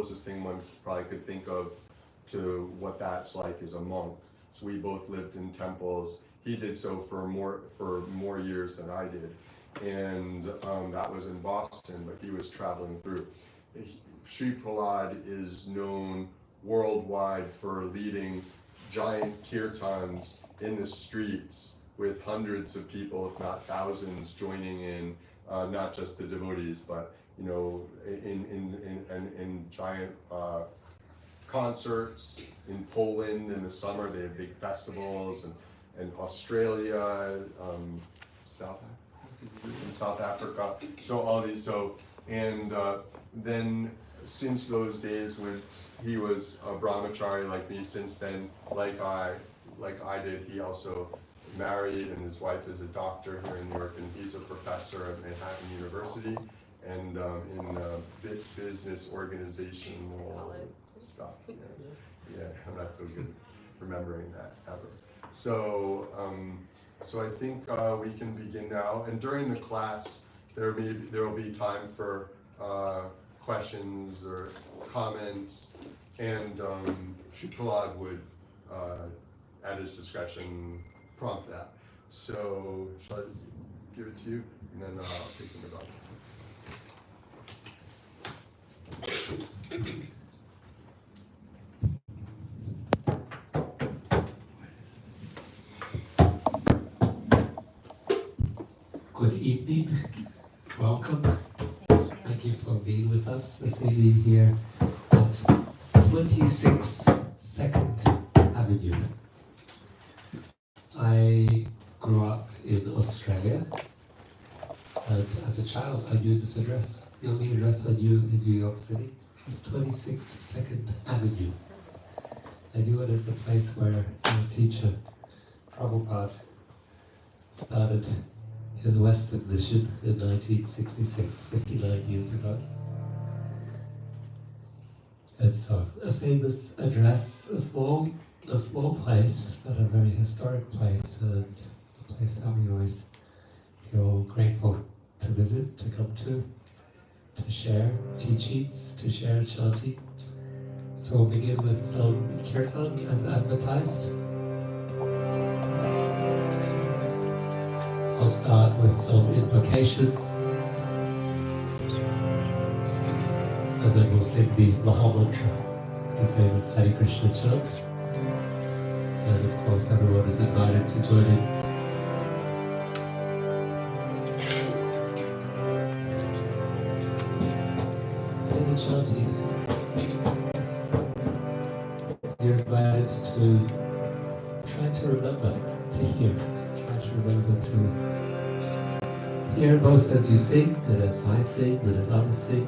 closest thing one probably could think of to what that's like is a monk. So we both lived in temples. He did so for more years than I did, and that was in Boston, but he was traveling through. Sri Prahlada is known worldwide for leading giant kirtans in the streets with hundreds of people, if not thousands, joining in, not just the devotees, but in giant concerts in Poland in the summer. They have big festivals, and Australia, South Africa. So all these. Then since those days when he was a brahmachari like me, since then, like I did, he also married, and his wife is a doctor here in New York, and he's a professor at Manhattan University, and in business organizational stuff. Yeah, I'm not so good at remembering that ever. So I think we can begin now, and during the class there will be time for questions or comments, and Sri Prahlada would, at his discretion, prompt that. So shall I give it to you, and then I'll take them about. Good evening, welcome. Thank you for being with us this evening here at 26th Avenue. I grew up in Australia, and as a child I knew this address. The only address I knew in New York City, 26th Avenue. I knew it as the place where our teacher, Prabhupada, started his Western mission in 1966, 59 years ago. And so, a famous address, a small place, but a very historic place, and a place that we always feel grateful to visit, to come to share teachings, to share chanting. So we'll begin with some kirtan as advertised. I'll start with some invocations, and then we'll sing the Mahamantra, the famous Hare Krishna chant. And of course, everyone is invited to join in. In the chanting, you're invited to try to remember, to hear. Remember to hear both as you sing, and as I sing, and as others sing.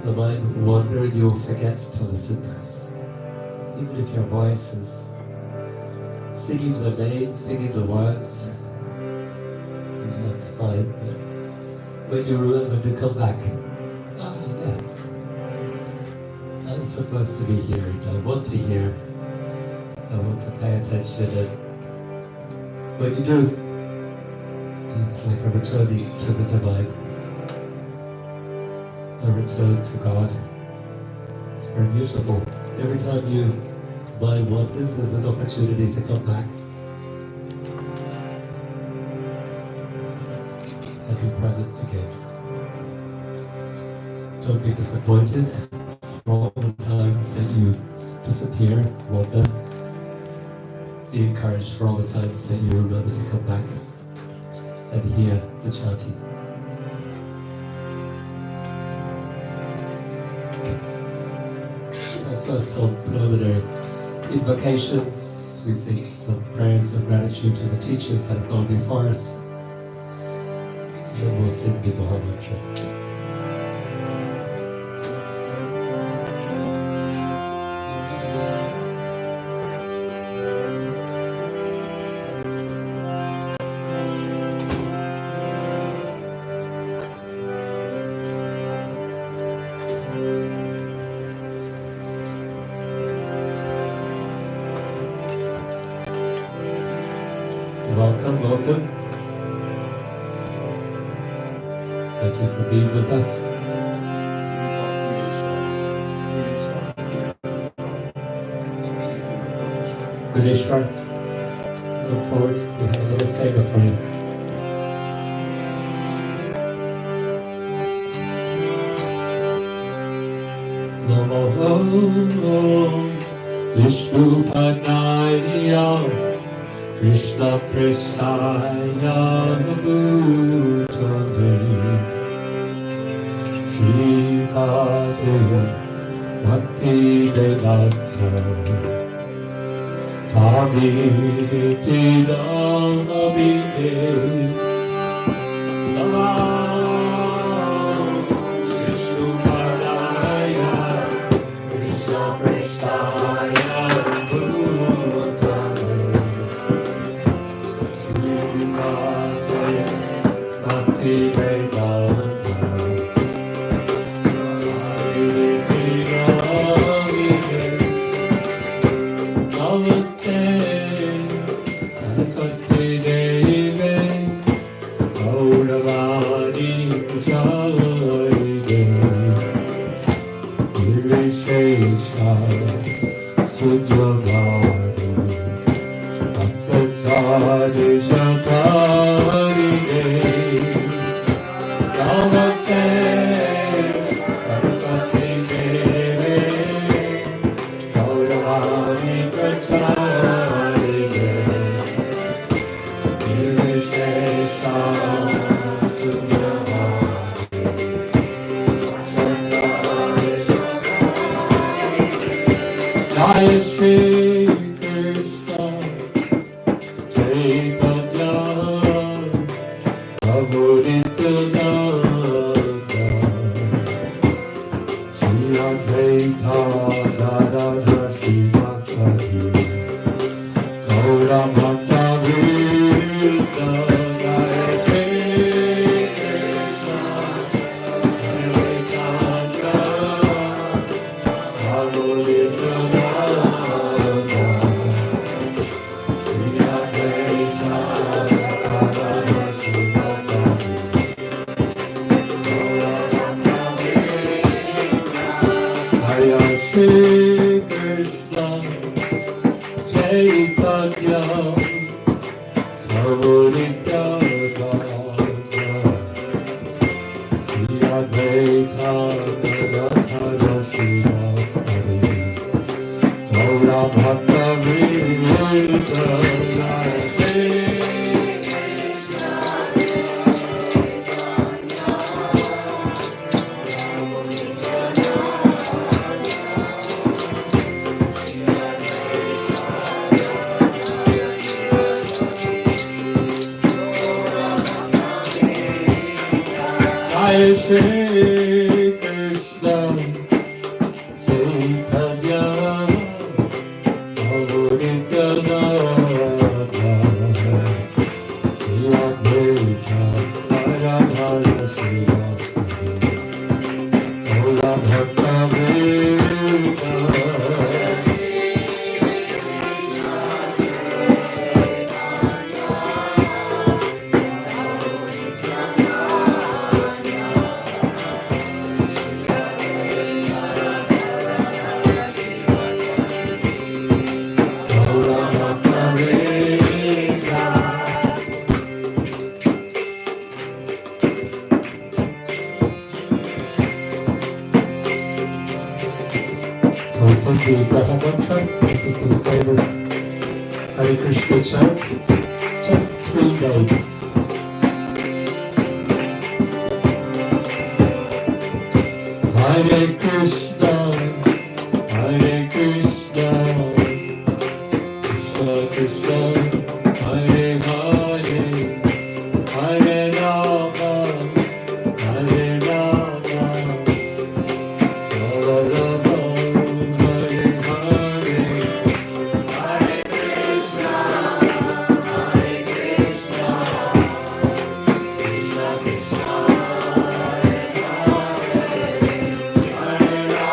The mind will wander and you'll forget to listen. Even if your voice is singing the names, singing the words, that's fine. But when you remember to come back, yes, I'm supposed to be hearing, I want to hear, I want to pay attention, and when you do, it's like a returning to the divine, a return to God. It's very beautiful. Every time your mind wanders, there's an opportunity to come back and be present again. Don't be disappointed for all the times that you disappear, wander. Be encouraged for all the times that you remember to come back and hear the chanting. So first, some preliminary invocations. We sing some prayers of gratitude to the teachers that have gone before us. And then we'll sing the Mahamantra. Welcome. Thank you for being with us. Gurishwar, look forward. We have a little saver for you. Namo Vishnu Padaya Krishna Prasaya Bhutale Shrikate Bhakti Vedanta Swami Tidamabhide Namo Vishnu Padaya Krishna Prasaya Bhutale Shrikate Bhakti Vedanta Namaste, Saraswati Deve, Gauravani Prasade, Nirvishesha, Sudhyogari, Astachari Shakari, Namaste, Saraswati Deve, Gauravani Prasade, Nirvishesha, Jai Shri Krishna Chaitanya Prabhu Nityananda Shri Advaita Gadadhara Srivasadi Gaura Bhakta Vrinda Jai Shri Krishna Chaitanya Prabhu Nityananda Shri Advaita Gadadhara Srivasadi Hare Shri Krishna Chaitanya Prabhu Nityananda Shri Advaita Gadadhara Srivasadi Gaura Bhakta Vrinda Jai Shri Jai Shri Krishna Chaitanya Prabhu Nityananda Shri Advaita Gadadhara Srivasadi Gaura Bhakta Vrinda Gaura Bhakta Vrinda So we sing the Prahlada mantra. This is the famous Hare Krishna chant. Just 3 days. Hare Krishna, Hare Krishna, Krishna Krishna, Hare Hare, Hare Rama, Hare Rama, Rama Rama, Hare Hare, Hare Krishna, Hare Krishna, Krishna Krishna, Hare Hare, Hare Rama.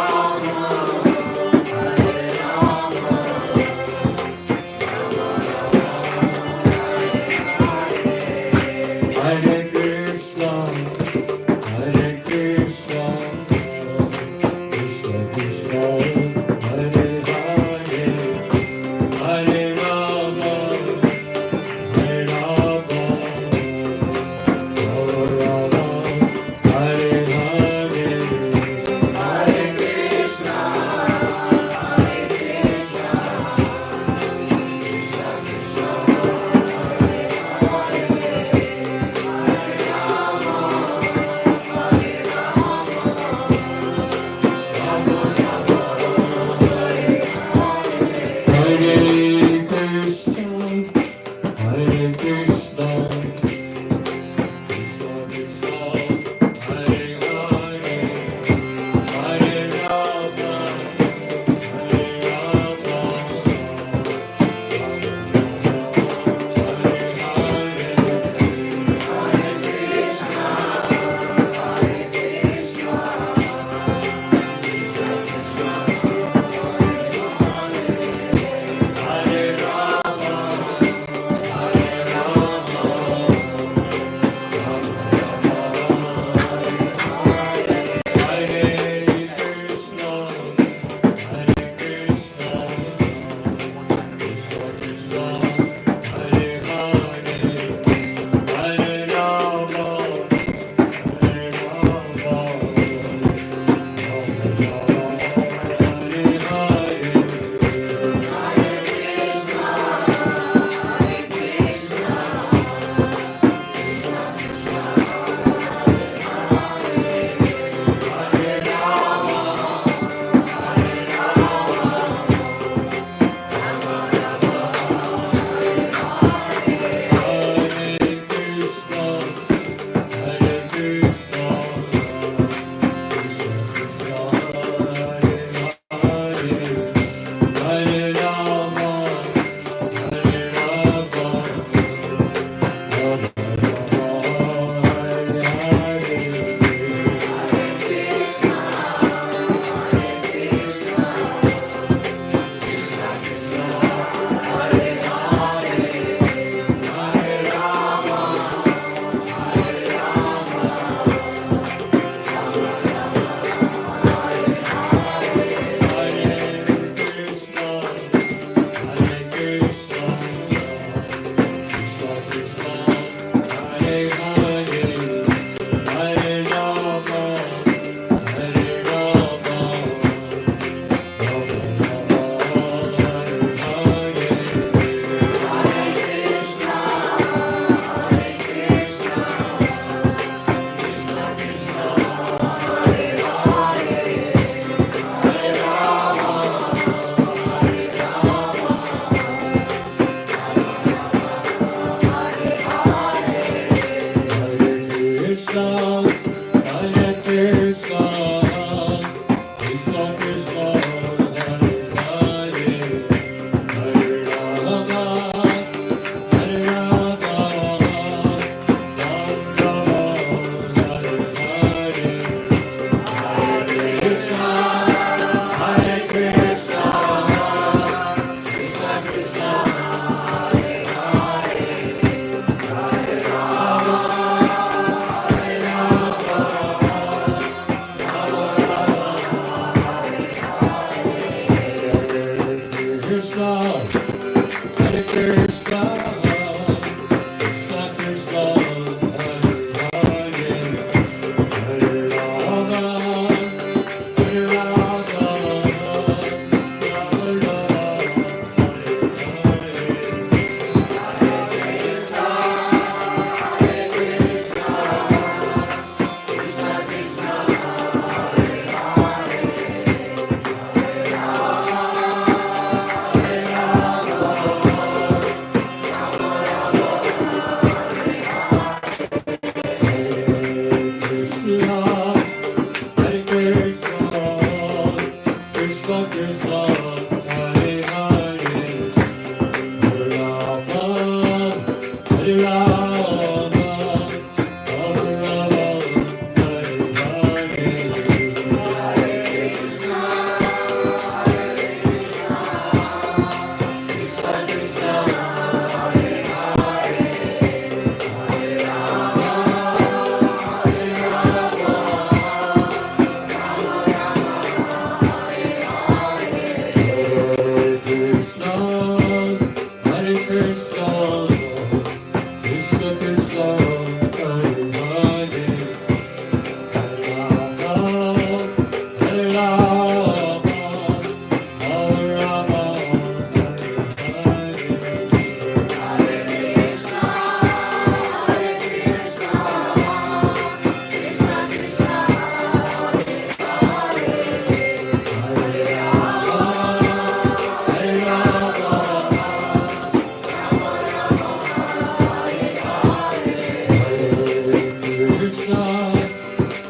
Krishna,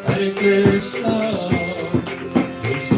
Hare Krishna, Krishna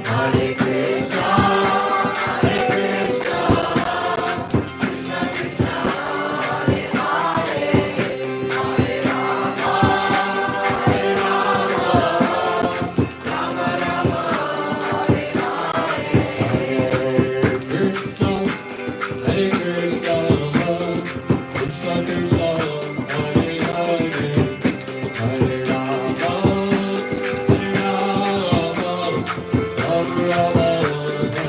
Hare Krishna, Hare Krishna, Krishna Krishna, Hare Hare, Hare Rama, Hare Rama, Rama Rama, Hare Hare, Hare Krishna, Hare Krishna, Krishna Krishna, Hare Hare, Hare Rama, Hare Rama, Rama Rama,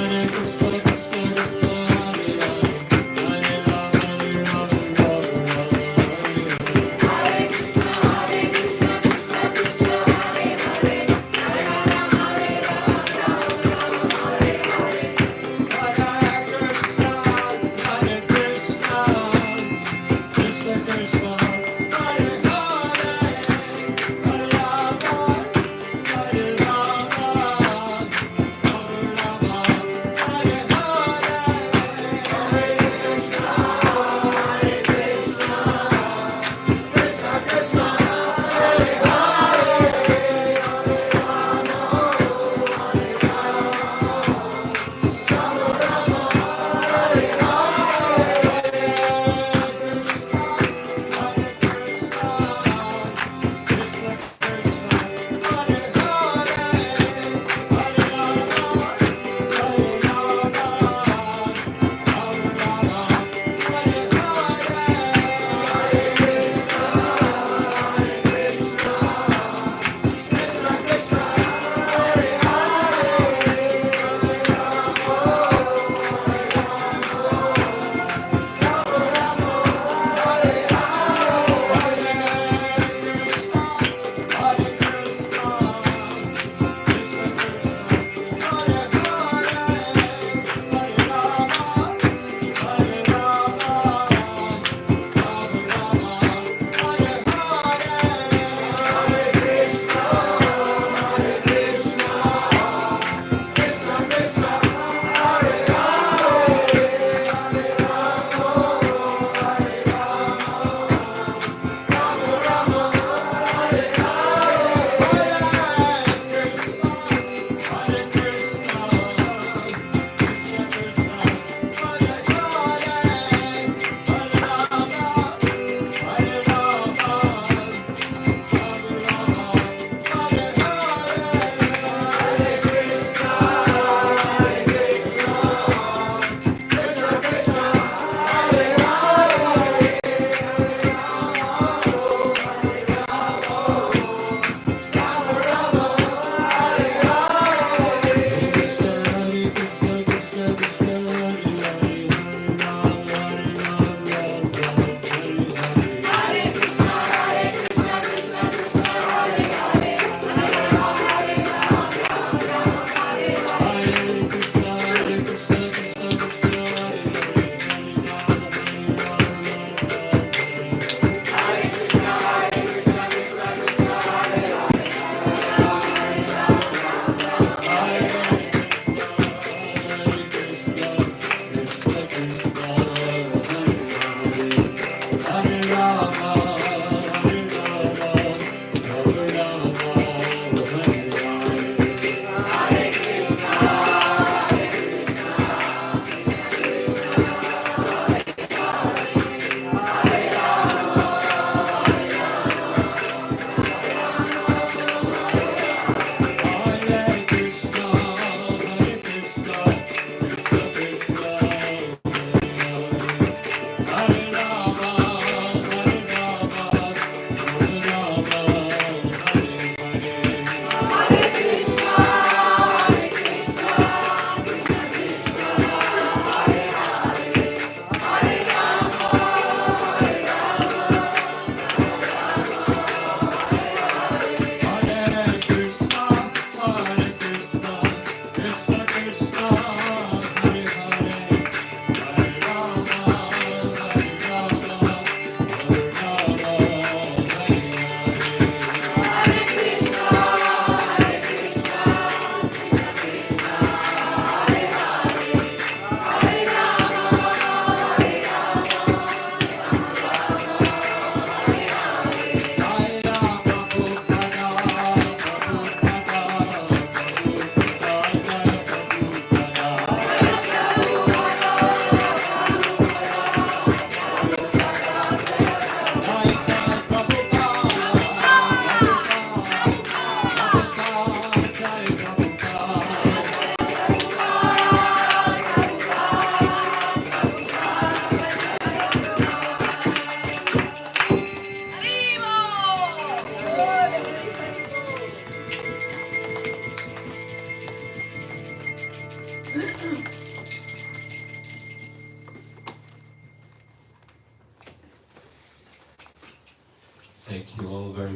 Hare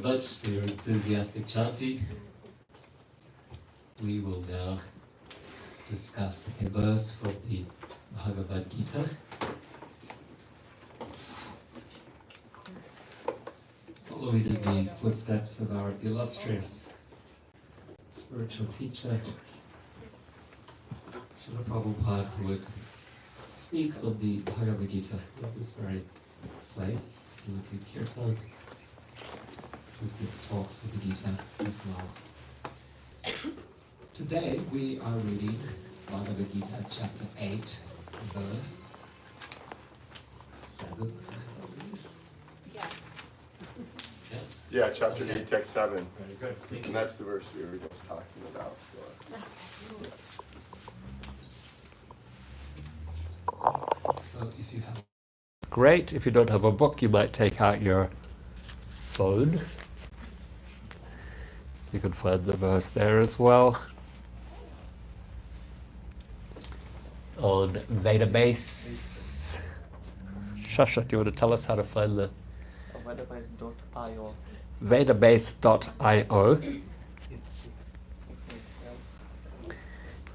very much for your enthusiastic chanting. We will now discuss a verse from the Bhagavad Gita. Following in the footsteps of our illustrious spiritual teacher, Srila Prabhupada, who would speak of the Bhagavad Gita at this very place, and we could hear some talks of the Gita as well. Today we are reading Bhagavad Gita chapter 8, verse 7. Yes? Yeah, chapter 8, text 7. Very good. Thank And you. that's the verse we were just talking about. So if you have... Great. If you don't have a book, you might take out your phone. You can find the verse there as well. On Vedabase. Shasha, do you want to tell us how to find the... Vedabase.io. Vedabase.io.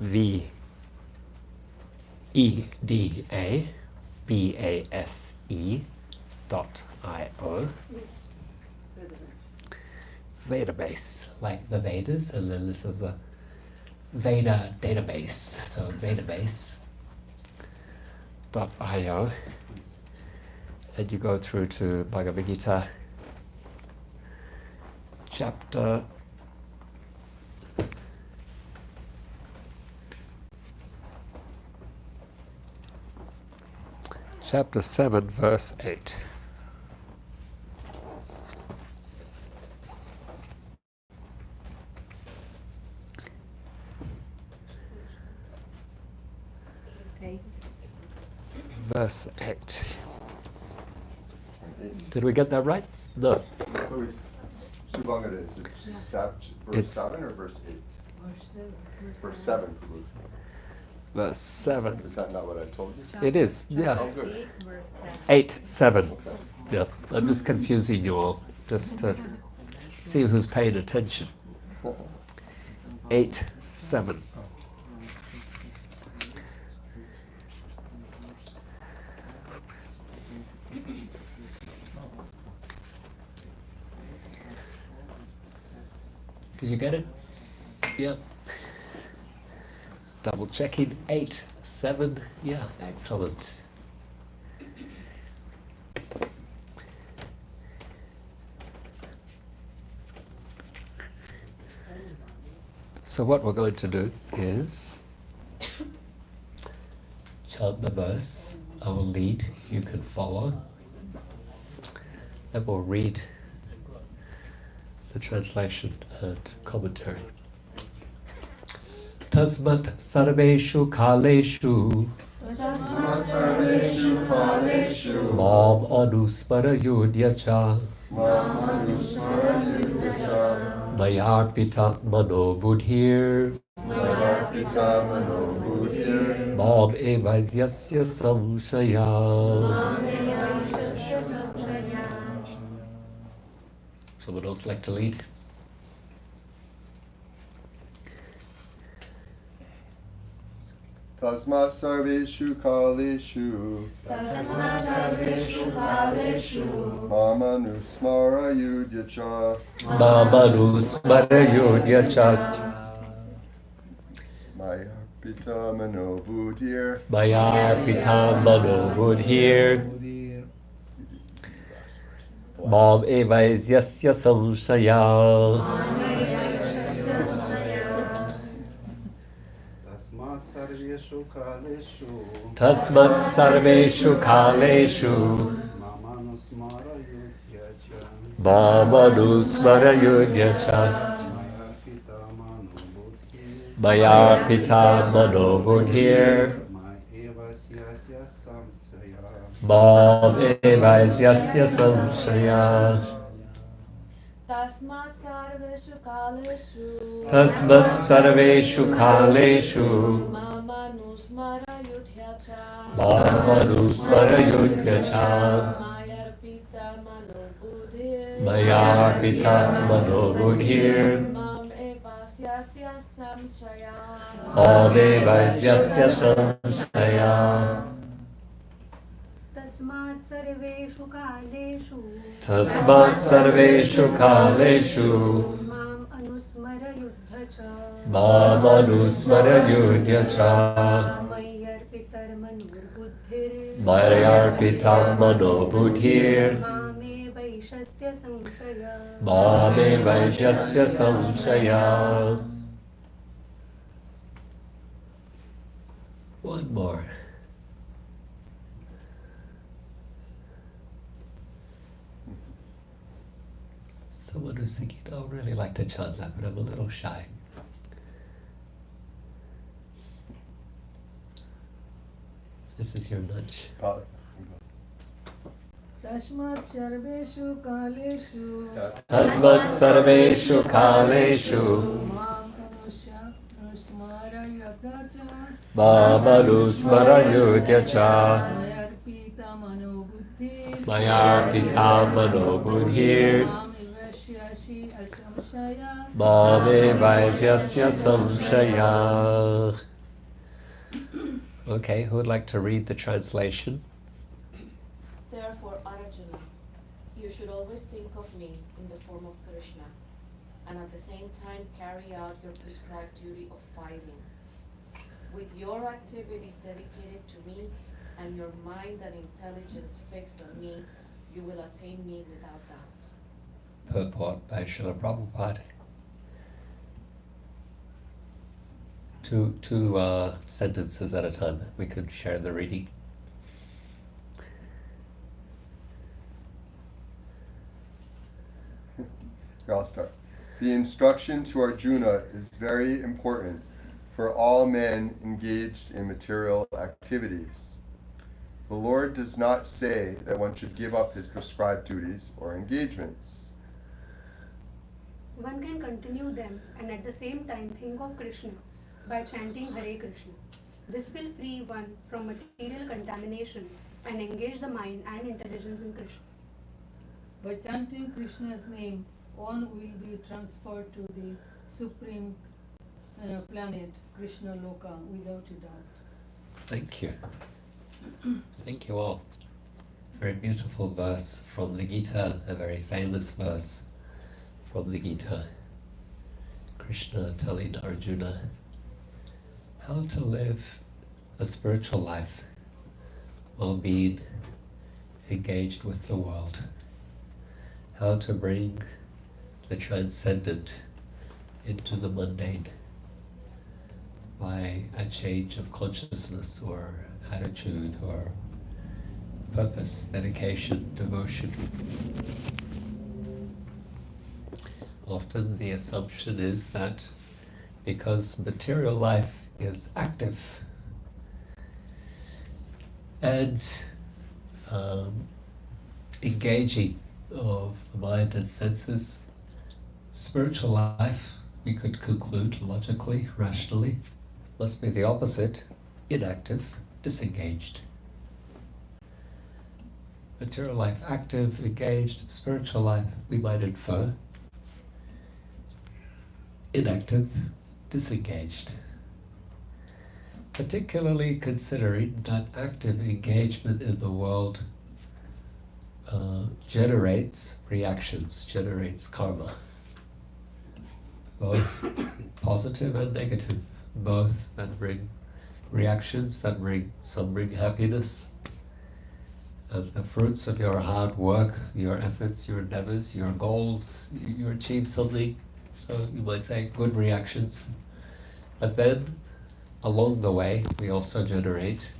VEDABASE.io. Vedabase, like the Vedas, and then this is a Veda database. So Vedabase.io. And you go through to Bhagavad Gita chapter 7, verse 8. Okay. Verse 8. Did we get that right? No. Subhangada, is it verse It's- 7 or verse 8? Verse 7, Prabhu. Verse 7. Is that not what I told you? It is, yeah. Oh, good. 8, 7. Yeah, I'm just confusing you all, just to see who's paying attention. 8, 7. Did you get it? Yeah. Double checking. 8, 7. Yeah, excellent. So what we're going to do is chant the verse. I will lead, you can follow. And we'll read the translation and commentary. Tasmat sarveshu kaleshu mam anusmarayudyacha mayarpita mano buddhir mam evasyasya samsaya. Someone else like to lead? Tasmat sarveshu kaleshu mama nusmara yudyacha Mamanusmarayudyacha maya pita mano buddhir mayarpita mano buddhir mam evasyasya samsaya. Tasmat sarveshu kaleshu mamanusmarayudyacha mayarpita mano buddhir mam evasyasya samsaya. Tasmat sarveshu kaleshu Tasmat sarveshu kaleshu Mamanusmarayudhyacha Mamanusmarayudhyacha Mayarpita mano buddhir Maya pita mano buddhir Mam evasyasya samshaya. Adevasyasya samshaya. तस्मात् सर्वेषु कालेषु Tasmat sarveshu kaleshu माम् अनुस्मर युद्ध च Mamanusmara yudhya cha मय्यर्पितर्मनुर्बुद्धिर् Mayarpitam mano buddhir मामे वैशस्य संशय Mame vaishyasya samshaya. One more. Someone who's thinking, oh, I'd really like to chant that, but I'm a little shy. This is your nudge. तस्मात् सर्वेषु कालेषु Tasmat sarveshu kaleshu माम् अनुस्मारयत च Mamanusmara yudhya cha मयर्पितमनोबुद्धिर् Mayarpitam mano buddhir मां निवस्यसि असंशया Mame vaisyasya samshaya. Okay, who would like to read the translation? Therefore, Arjuna, you should always think of me in the form of Krishna, and at the same time carry out your prescribed duty of fighting. With your activities dedicated to me, and your mind and intelligence fixed on me, you will attain me without doubt. Purport by Srila Prabhupada. Two sentences at a time. We could share the reading. I'll start. The instruction to Arjuna is very important for all men engaged in material activities. The Lord does not say that one should give up his prescribed duties or engagements. One can continue them and at the same time think of Krishna by chanting Hare Krishna. This will free one from material contamination and engage the mind and intelligence in Krishna. By chanting Krishna's name, one will be transferred to the supreme planet, Krishna Loka, without a doubt. Thank you. Thank you all. Very beautiful verse from the Gita, a very famous verse from the Gita. Krishna telling Arjuna how to live a spiritual life while being engaged with the world. How to bring the transcendent into the mundane by a change of consciousness or attitude or purpose, dedication, devotion. Often the assumption is that because material life is active and engaging of the mind and senses, spiritual life, we could conclude logically, rationally, must be the opposite, inactive, disengaged. Material life active, engaged, spiritual life, we might infer, inactive, disengaged. Particularly considering that active engagement in the world generates reactions, generates karma, both positive and negative, both that bring reactions, that some bring happiness, and the fruits of your hard work, your efforts, your endeavors, your goals, you achieve something, so you might say good reactions. But then along the way we also generate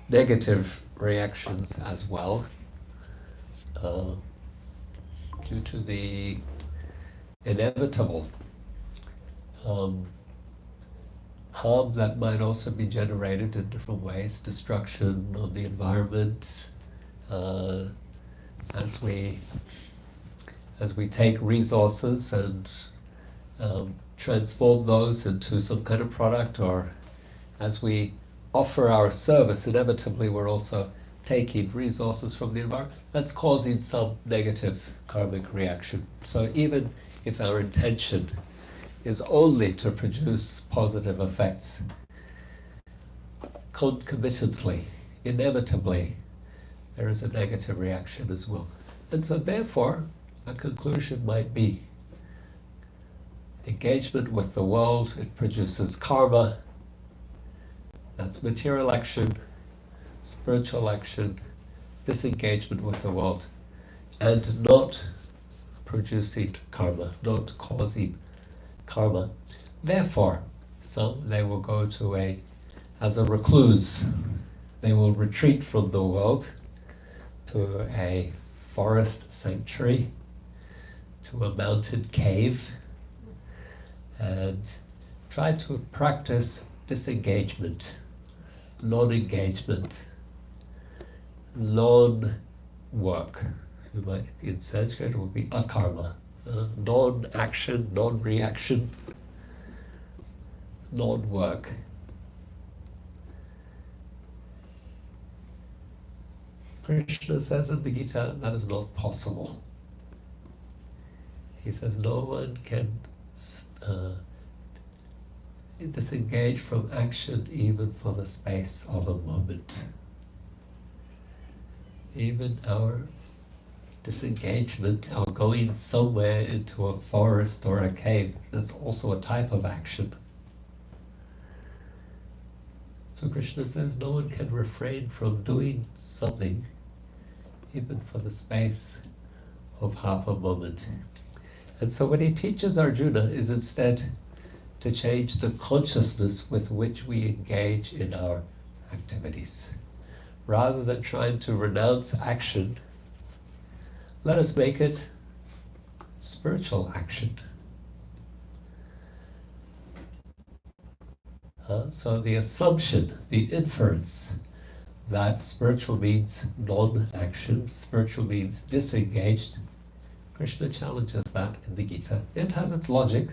negative reactions as well, due to the inevitable harm that might also be generated in different ways, destruction of the environment, as we take resources and transform those into some kind of product, or as we offer our service, inevitably we're also taking resources from the environment, that's causing some negative karmic reaction. So even if our intention is only to produce positive effects, concomitantly, inevitably, there is a negative reaction as well. And so therefore, a conclusion might be engagement with the world, it produces karma. That's material action, spiritual action, disengagement with the world, and not producing karma, not causing karma. Therefore, some, they will go to as a recluse, they will retreat from the world to a forest sanctuary, to a mountain cave, and try to practice disengagement, non-engagement, non-work. You might, in Sanskrit, it would be akarma, non-action, non-reaction, non-work. Krishna says in the Gita that is not possible. He says no one can disengage from action even for the space of a moment. Even our disengagement, our going somewhere into a forest or a cave, that's also a type of action. So Krishna says no one can refrain from doing something even for the space of half a moment. And so what he teaches Arjuna is instead to change the consciousness with which we engage in our activities. Rather than trying to renounce action, let us make it spiritual action. So the assumption, the inference that spiritual means non-action, spiritual means disengaged, Krishna challenges that in the Gita. It has its logic.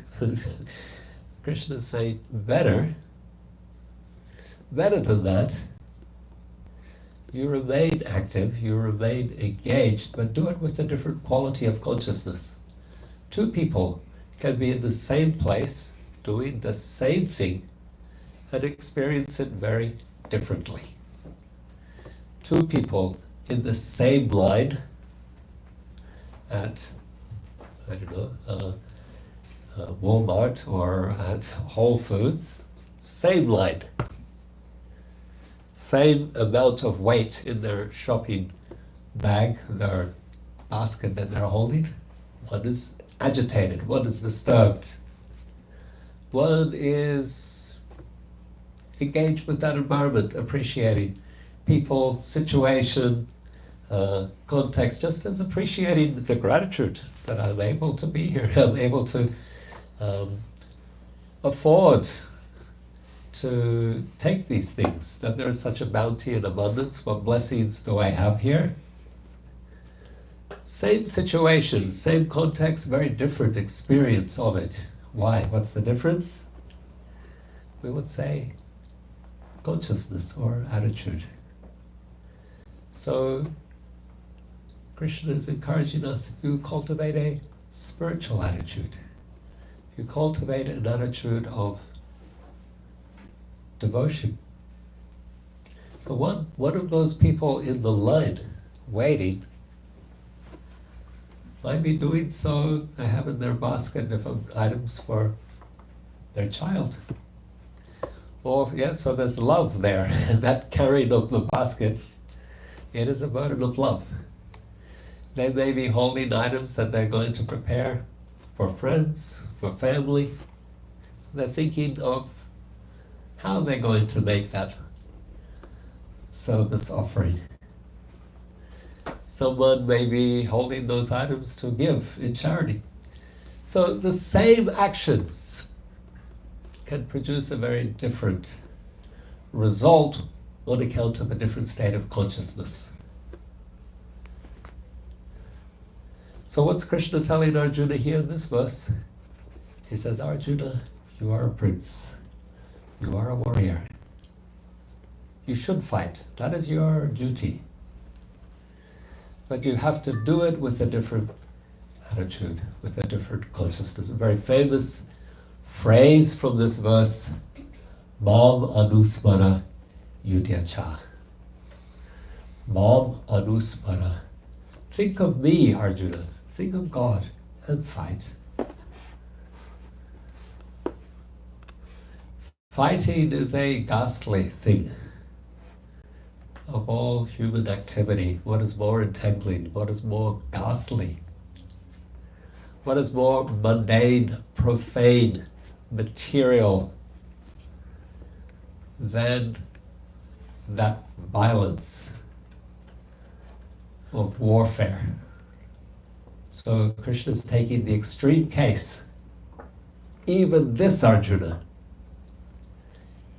Krishna is saying, better than that, you remain active, you remain engaged, but do it with a different quality of consciousness. Two people can be in the same place, doing the same thing, and experience it very differently. Two people in the same line at, I don't know, Walmart or at Whole Foods, same line, same amount of weight in their shopping bag, their basket that they're holding. One is agitated, one is disturbed. One is engaged with that environment, appreciating people, situation, context, just as appreciating the gratitude that I'm able to be here. I'm able to afford to take these things, that there is such a bounty and abundance. What blessings do I have here? Same situation, same context, very different experience of it. Why? What's the difference? We would say consciousness or attitude. So Krishna is encouraging us to cultivate a spiritual attitude. You cultivate an attitude of devotion. So one of those people in the line waiting might be doing so, they have in their basket different items for their child. Or, so there's love there. That carrying of the basket, it is a burden of love. They may be holding items that they're going to prepare for friends, for family. So they're thinking of how they're going to make that service offering. Someone may be holding those items to give in charity. So the same actions can produce a very different result on account of a different state of consciousness. So what's Krishna telling Arjuna here in this verse? He says, Arjuna, you are a prince. You are a warrior. You should fight. That is your duty. But you have to do it with a different attitude, with a different consciousness. A very famous phrase from this verse, Mam Anusmara Yudhyacha. Mam Anusmara. Think of me, Arjuna. Think of God and fight. Fighting is a ghastly thing. Of all human activity, what is more entangling? What is more ghastly? What is more mundane, profane, material than that violence of warfare? So Krishna is taking the extreme case. Even this, Arjuna,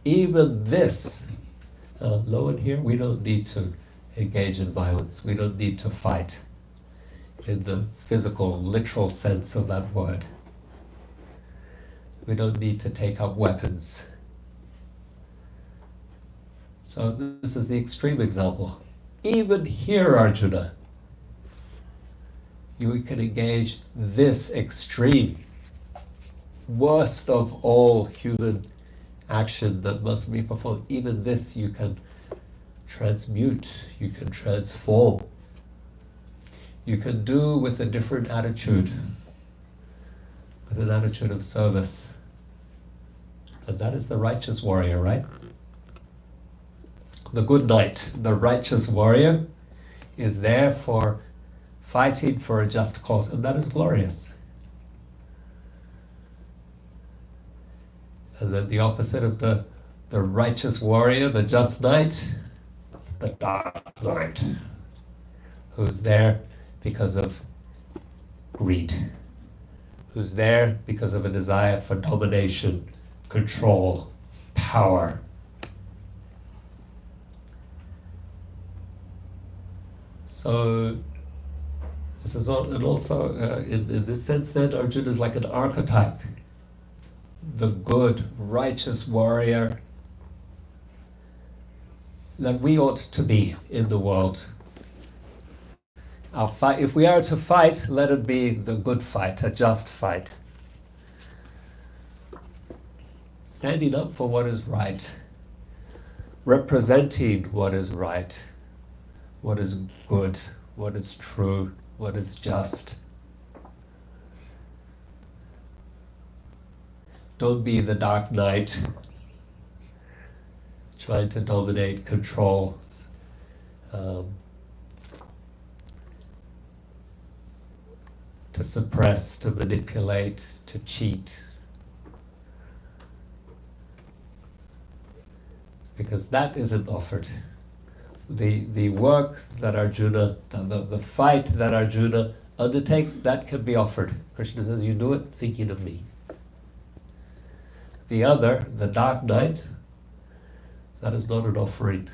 even this, low in here, we don't need to engage in violence. We don't need to fight in the physical, literal sense of that word. We don't need to take up weapons. So this is the extreme example. Even here, Arjuna, you can engage this extreme, worst of all human action that must be performed. Even this you can transmute, you can transform, you can do with a different attitude, with an attitude of service. And that is the righteous warrior, right? The good knight, the righteous warrior, is there for fighting for a just cause, and that is glorious. And then the opposite of the righteous warrior, the just knight, the dark knight, who's there because of greed, who's there because of a desire for domination, control, power. So this is all, and also in this sense then Arjuna is like an archetype, the good, righteous warrior that we ought to be in the world. Our fight, if we are to fight, let it be the good fight, a just fight. Standing up for what is right, representing what is right, what is good, what is true, what is just. Don't be the dark knight trying to dominate, control, to suppress, to manipulate, to cheat. Because that isn't offered. The work that Arjuna, the fight that Arjuna undertakes, that can be offered. Krishna says, you do it thinking of me. The other, the dark night, that is not an offering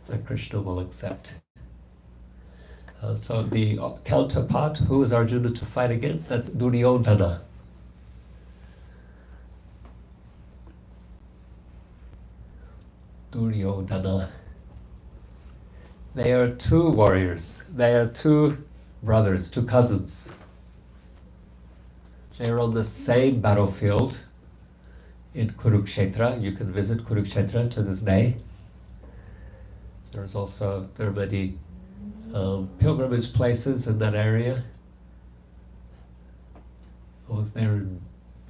that Krishna will accept. So the counterpart, who is Arjuna to fight against? That's Duryodhana. Duryodhana. They are two warriors. They are two brothers, two cousins. They are on the same battlefield in Kurukshetra. You can visit Kurukshetra to this day. There are many pilgrimage places in that area. I was there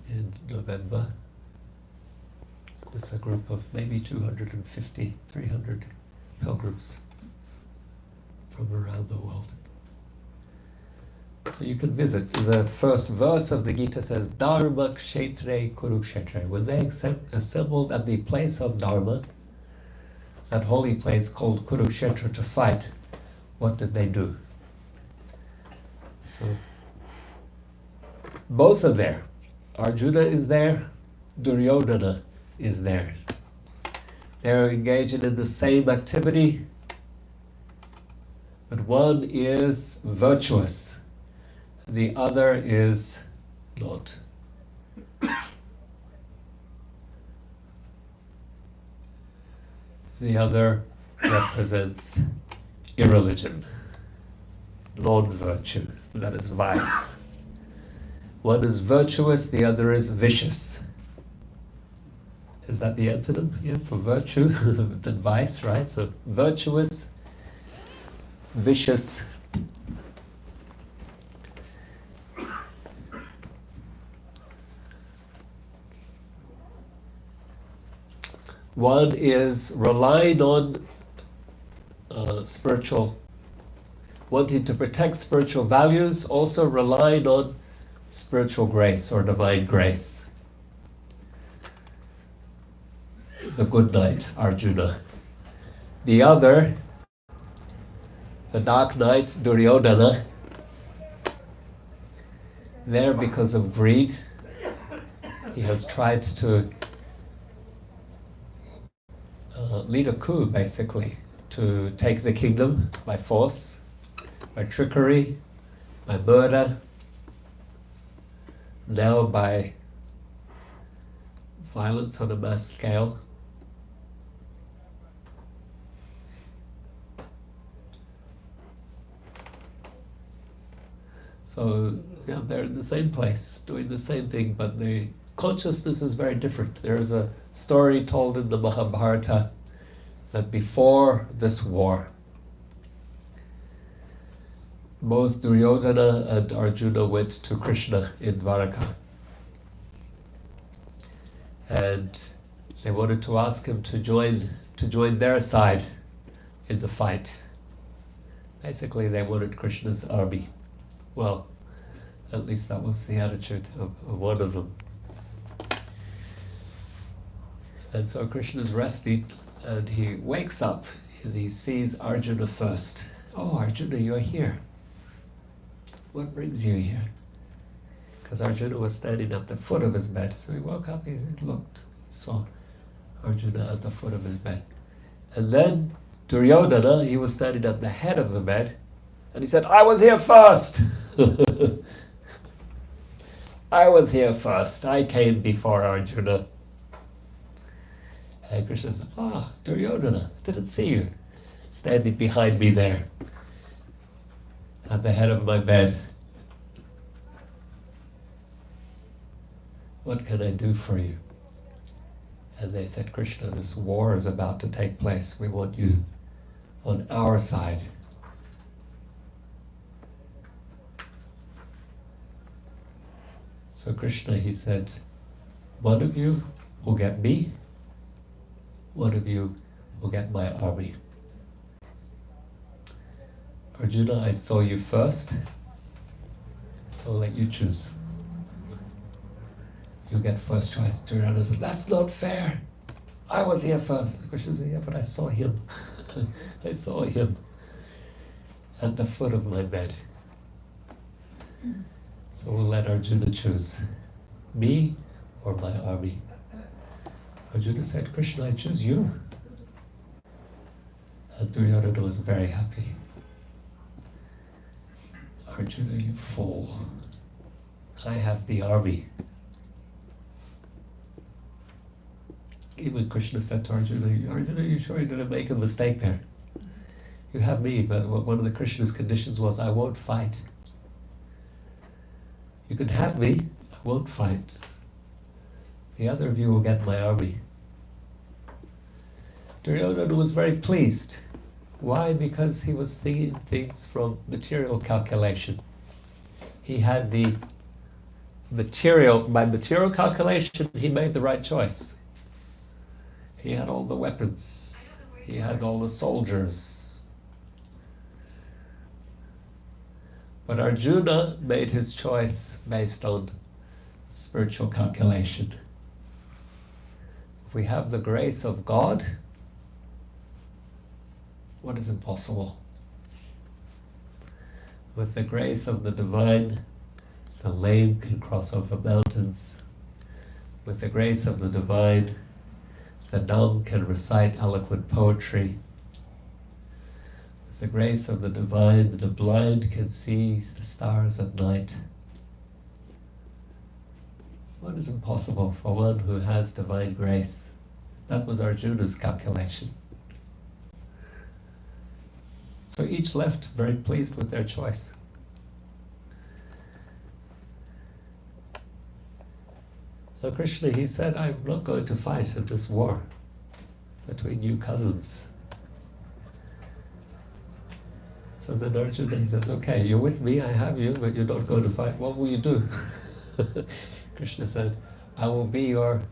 in November with a group of maybe 250, 300 pilgrims from around the world. So you can visit. The first verse of the Gita says, Dharma Kshetre Kurukshetra. When they assembled at the place of Dharma, that holy place called Kurukshetra, to fight, what did they do? So both are there. Arjuna is there, Duryodhana is there. They're engaging in the same activity, but one is virtuous, the other is not. The other represents irreligion. non-virtue, that is vice. One is virtuous, the other is vicious. Is that the antonym here for virtue? Than vice, right? So virtuous, vicious. One is relying on spiritual, wanting to protect spiritual values, also relying on spiritual grace or divine grace. The good knight, Arjuna. The other, the dark knight, Duryodhana, there because of greed, he has tried to lead a coup, basically, to take the kingdom by force, by trickery, by murder, now by violence on a mass scale. So, yeah, they're in the same place, doing the same thing, but the consciousness is very different. There's a story told in the Mahabharata that before this war, both Duryodhana and Arjuna went to Krishna in Dwaraka. And they wanted to ask him to join their side in the fight. Basically, they wanted Krishna's army. Well, at least that was the attitude of one of them. And so Krishna's resting, and he wakes up and he sees Arjuna first. Oh, Arjuna, you're here. What brings you here? Because Arjuna was standing at the foot of his bed. So he woke up, he looked, saw Arjuna at the foot of his bed. And then Duryodhana, he was standing at the head of the bed, and he said, I was here first! I was here first. I came before Arjuna. And Krishna said, Duryodhana, didn't see you standing behind me there at the head of my bed. What can I do for you? And they said, Krishna, this war is about to take place. We want you on our side. So Krishna, he said, one of you will get me, one of you will get my army. Arjuna, I saw you first, so I'll let you choose. You get first choice. Duryodhana said, that's not fair. I was here first. Krishna said, yeah, but I saw him. I saw him at the foot of my bed. So we'll let Arjuna choose, me or my army. Arjuna said, Krishna, I choose you. And Duryodhana was very happy. Arjuna, you fool. I have the army. Even Krishna said to Arjuna, Arjuna, you sure you didn't make a mistake there? You have me, but one of the Krishna's conditions was, I won't fight. You can have me, I won't fight. The other of you will get my army. Duryodhana was very pleased. Why? Because he was thinking things from material calculation. He had the material, by material calculation, he made the right choice. He had all the weapons. He had all the soldiers. But Arjuna made his choice based on spiritual calculation. If we have the grace of God, what is impossible? With the grace of the divine, the lame can cross over mountains. With the grace of the divine, the dumb can recite eloquent poetry. With the grace of the divine, the blind can see the stars at night. What is impossible for one who has divine grace? That was Arjuna's calculation. So each left very pleased with their choice. So Krishna, he said, I'm not going to fight in this war between you cousins. So then Arjuna, he says, okay, you're with me, I have you, but you're not going to fight. What will you do? Krishna said, I will be your,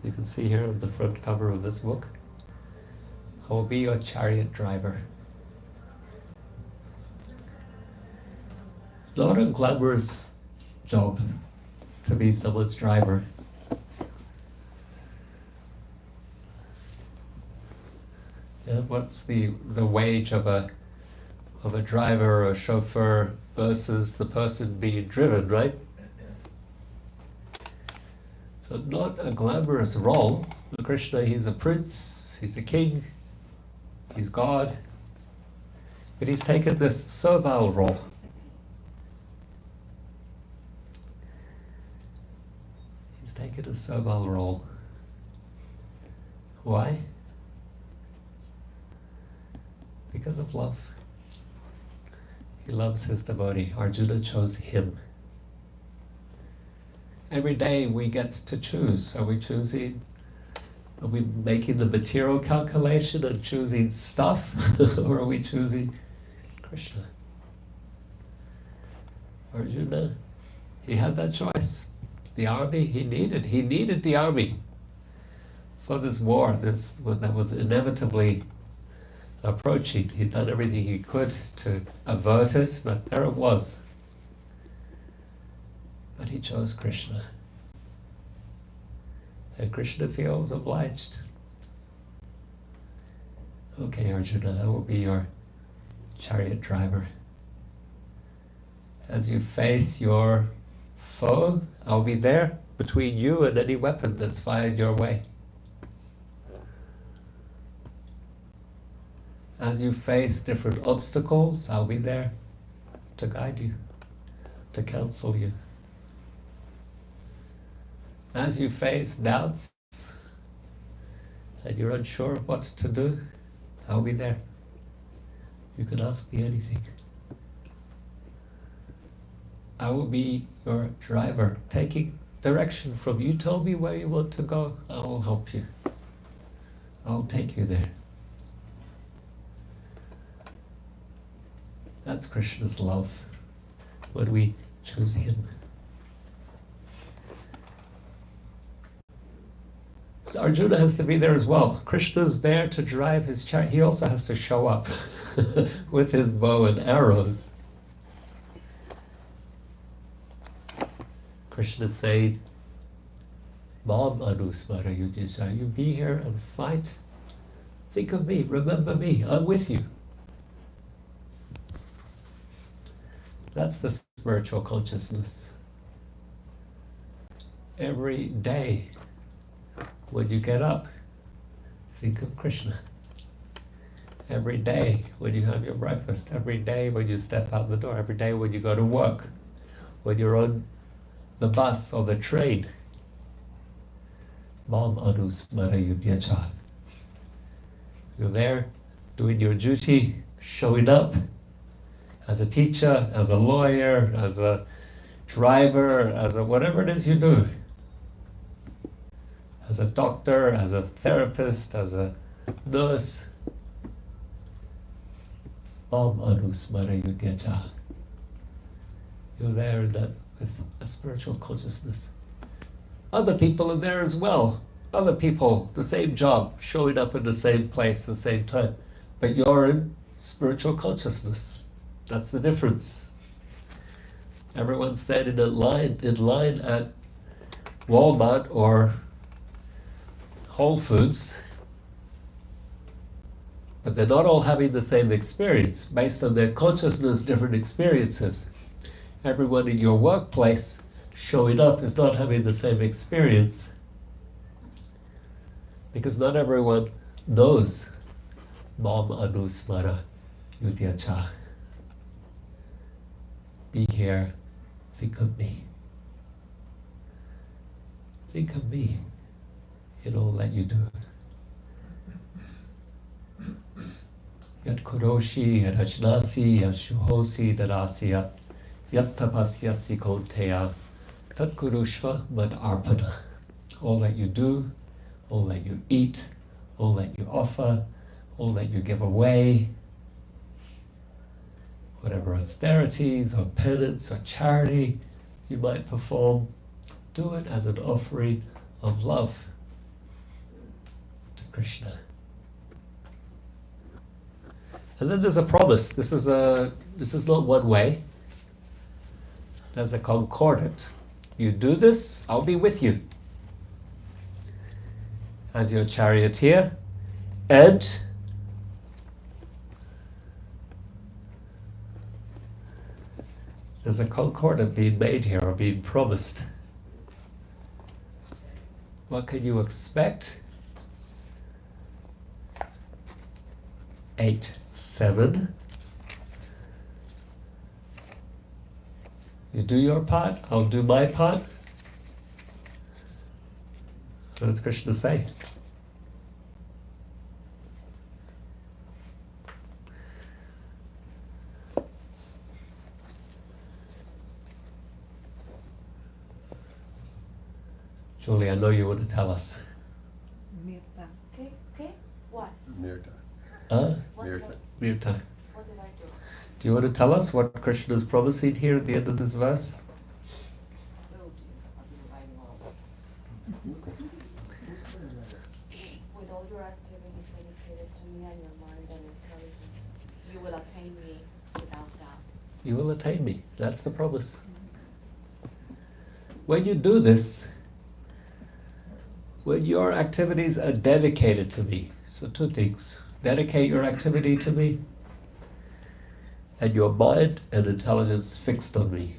you can see here on the front cover of this book, I will be your chariot driver. Not a glamorous job to be someone's driver. Yeah, what's the wage of a driver or a chauffeur versus the person being driven, right? So not a glamorous role. Krishna, he's a prince, he's a king, he's God, but he's taken this servile role. He's taken a servile role. Why? Because of love. He loves his devotee. Arjuna chose him. Every day we get to choose. Are we making the material calculation and choosing stuff? Or are we choosing Krishna? Arjuna, he had that choice. The army, he needed the army for this war, that was inevitably approaching. He'd done everything he could to avert it, but there it was. But he chose Krishna. And Krishna feels obliged. Okay, Arjuna, I will be your chariot driver. As you face your foe, I'll be there between you and any weapon that's fired your way. As you face different obstacles, I'll be there to guide you, to counsel you. As you face doubts and you're unsure of what to do, I'll be there. You can ask me anything. I will be your driver, taking direction from you. Tell me where you want to go, I will help you. I'll take you there. That's Krishna's love, when we choose him. So Arjuna has to be there as well. Krishna's there to drive his chariot. He also has to show up with his bow and arrows. Krishna said, Mam anusmara yudhishta, you be here and fight. Think of me, remember me, I'm with you. That's the spiritual consciousness. Every day, when you get up, think of Krishna. Every day when you have your breakfast, every day when you step out the door, every day when you go to work, when you're on the bus or the train. Mam anusmara yudhyacha. You're there doing your duty, showing up as a teacher, as a lawyer, as a driver, as a whatever it is you do. As a doctor, as a therapist, as a nurse. Om anusmara yudhyacha. You're there with a spiritual consciousness. Other people are there as well. Other people, the same job, showing up in the same place, the same time. But you're in spiritual consciousness. That's the difference. Everyone's standing in line at Walmart or Whole Foods, but they're not all having the same experience. Based on their consciousness, different experiences. Everyone in your workplace showing up is not having the same experience, because not everyone knows Mam anusmara yudhyacha. Be here, think of me. Think of me in all that you do. Yat kuroshi rajnasi yashuhosi darasya yat tapasyasi konteya tat kurushva mad arpana. All that you do, all that you eat, all that you offer, all that you give away, whatever austerities or penance or charity you might perform, do it as an offering of love to Krishna. And then there's a promise. This is not one way. There's a concordant. You do this, I'll be with you as your charioteer, and there's a concordant being made here, or being promised. What can you expect? 8, 7. You do your part, I'll do my part. What does Krishna say? Julie, I know you want to tell us. Okay, what? Mirta. What Mirta. Mirta, What did I do? do you want to tell us what Krishna is promising here at the end of this verse? Oh dear, I've been writing all this. With all your activities dedicated to me and your mind and intelligence, you will attain me without doubt. You will attain me. That's the promise. When you do this, when your activities are dedicated to me, so two things. Dedicate your activity to me, and your mind and intelligence fixed on me.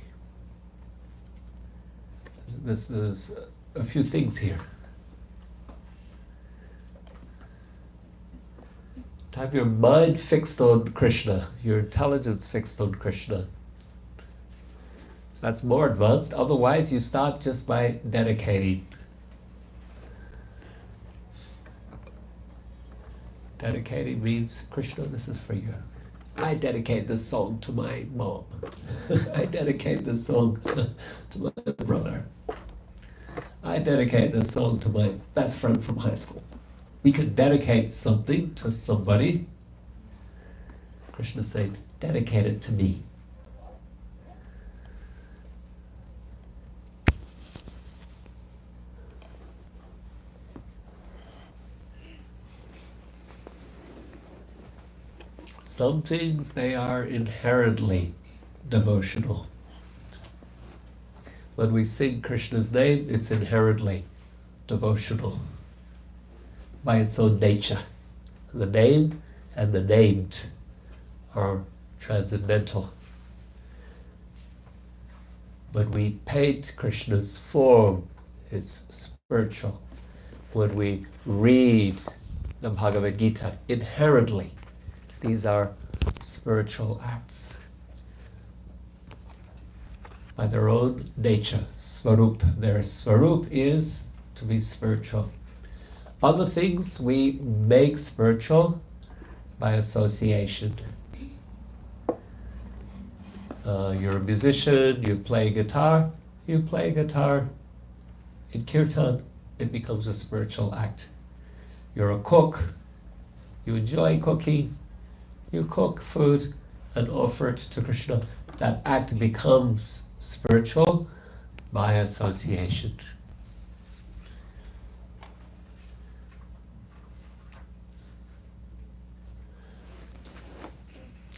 There's a few things here. To have your mind fixed on Krishna, your intelligence fixed on Krishna. That's more advanced. Otherwise, you start just by dedicating. Dedicating means, Krishna, this is for you. I dedicate this song to my mom. I dedicate this song to my brother. I dedicate this song to my best friend from high school. We could dedicate something to somebody. Krishna said, dedicate it to me. Some things, they are inherently devotional. When we sing Krishna's name, it's inherently devotional by its own nature. The name and the named are transcendental. When we paint Krishna's form, it's spiritual. When we read the Bhagavad Gita, inherently, these are spiritual acts. By their own nature, Svarup. Their Svarup is to be spiritual. Other things we make spiritual by association. You're a musician, you play guitar. In kirtan, it becomes a spiritual act. You're a cook, you enjoy cooking. You cook food and offer it to Krishna. That act becomes spiritual by association.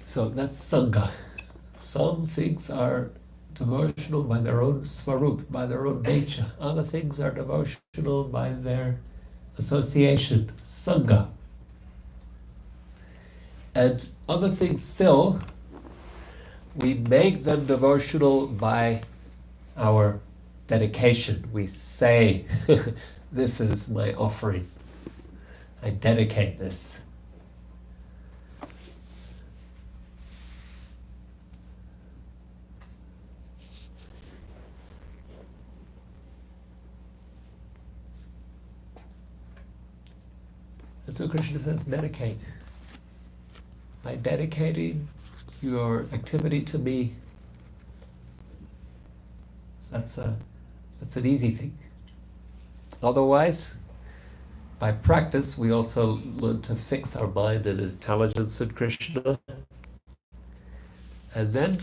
So that's Sangha. Some things are devotional by their own Svarup, by their own nature. Other things are devotional by their association, Sangha. And other things still, we make them devotional by our dedication. We say, this is my offering. I dedicate this. And so Krishna says, dedicate. by dedicating your activity to me, that's an easy thing. Otherwise, by practice, we also learn to fix our mind and intelligence in Krishna. And then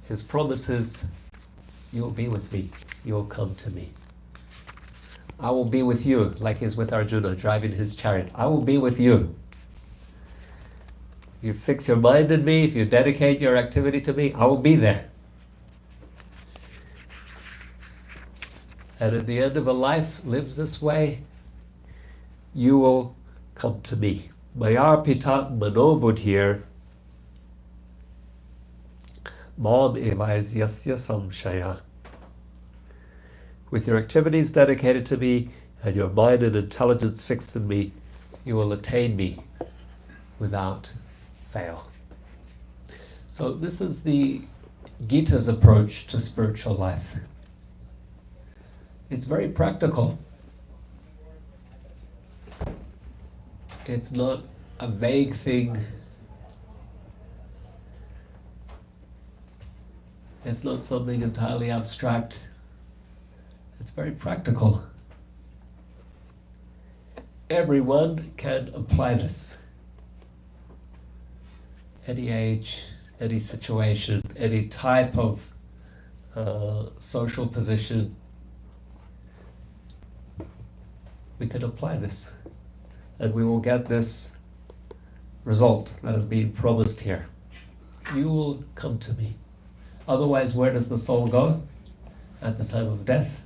his promise is, you'll be with me, you'll come to me. I will be with you, like he's with Arjuna, driving his chariot. I will be with you. You fix your mind in me, if you dedicate your activity to me, I will be there. And at the end of a life lived this way, you will come to me. Maya pita manobudhir mam evaisyasya samshaya. With your activities dedicated to me and your mind and intelligence fixed in me, you will attain me without fail. So this is the Gita's approach to spiritual life. It's very practical. It's not a vague thing. It's not something entirely abstract. It's very practical. Everyone can apply this. Any age, any situation, any type of social position, we can apply this. And we will get this result that is being promised here. You will come to me. Otherwise, where does the soul go at the time of death?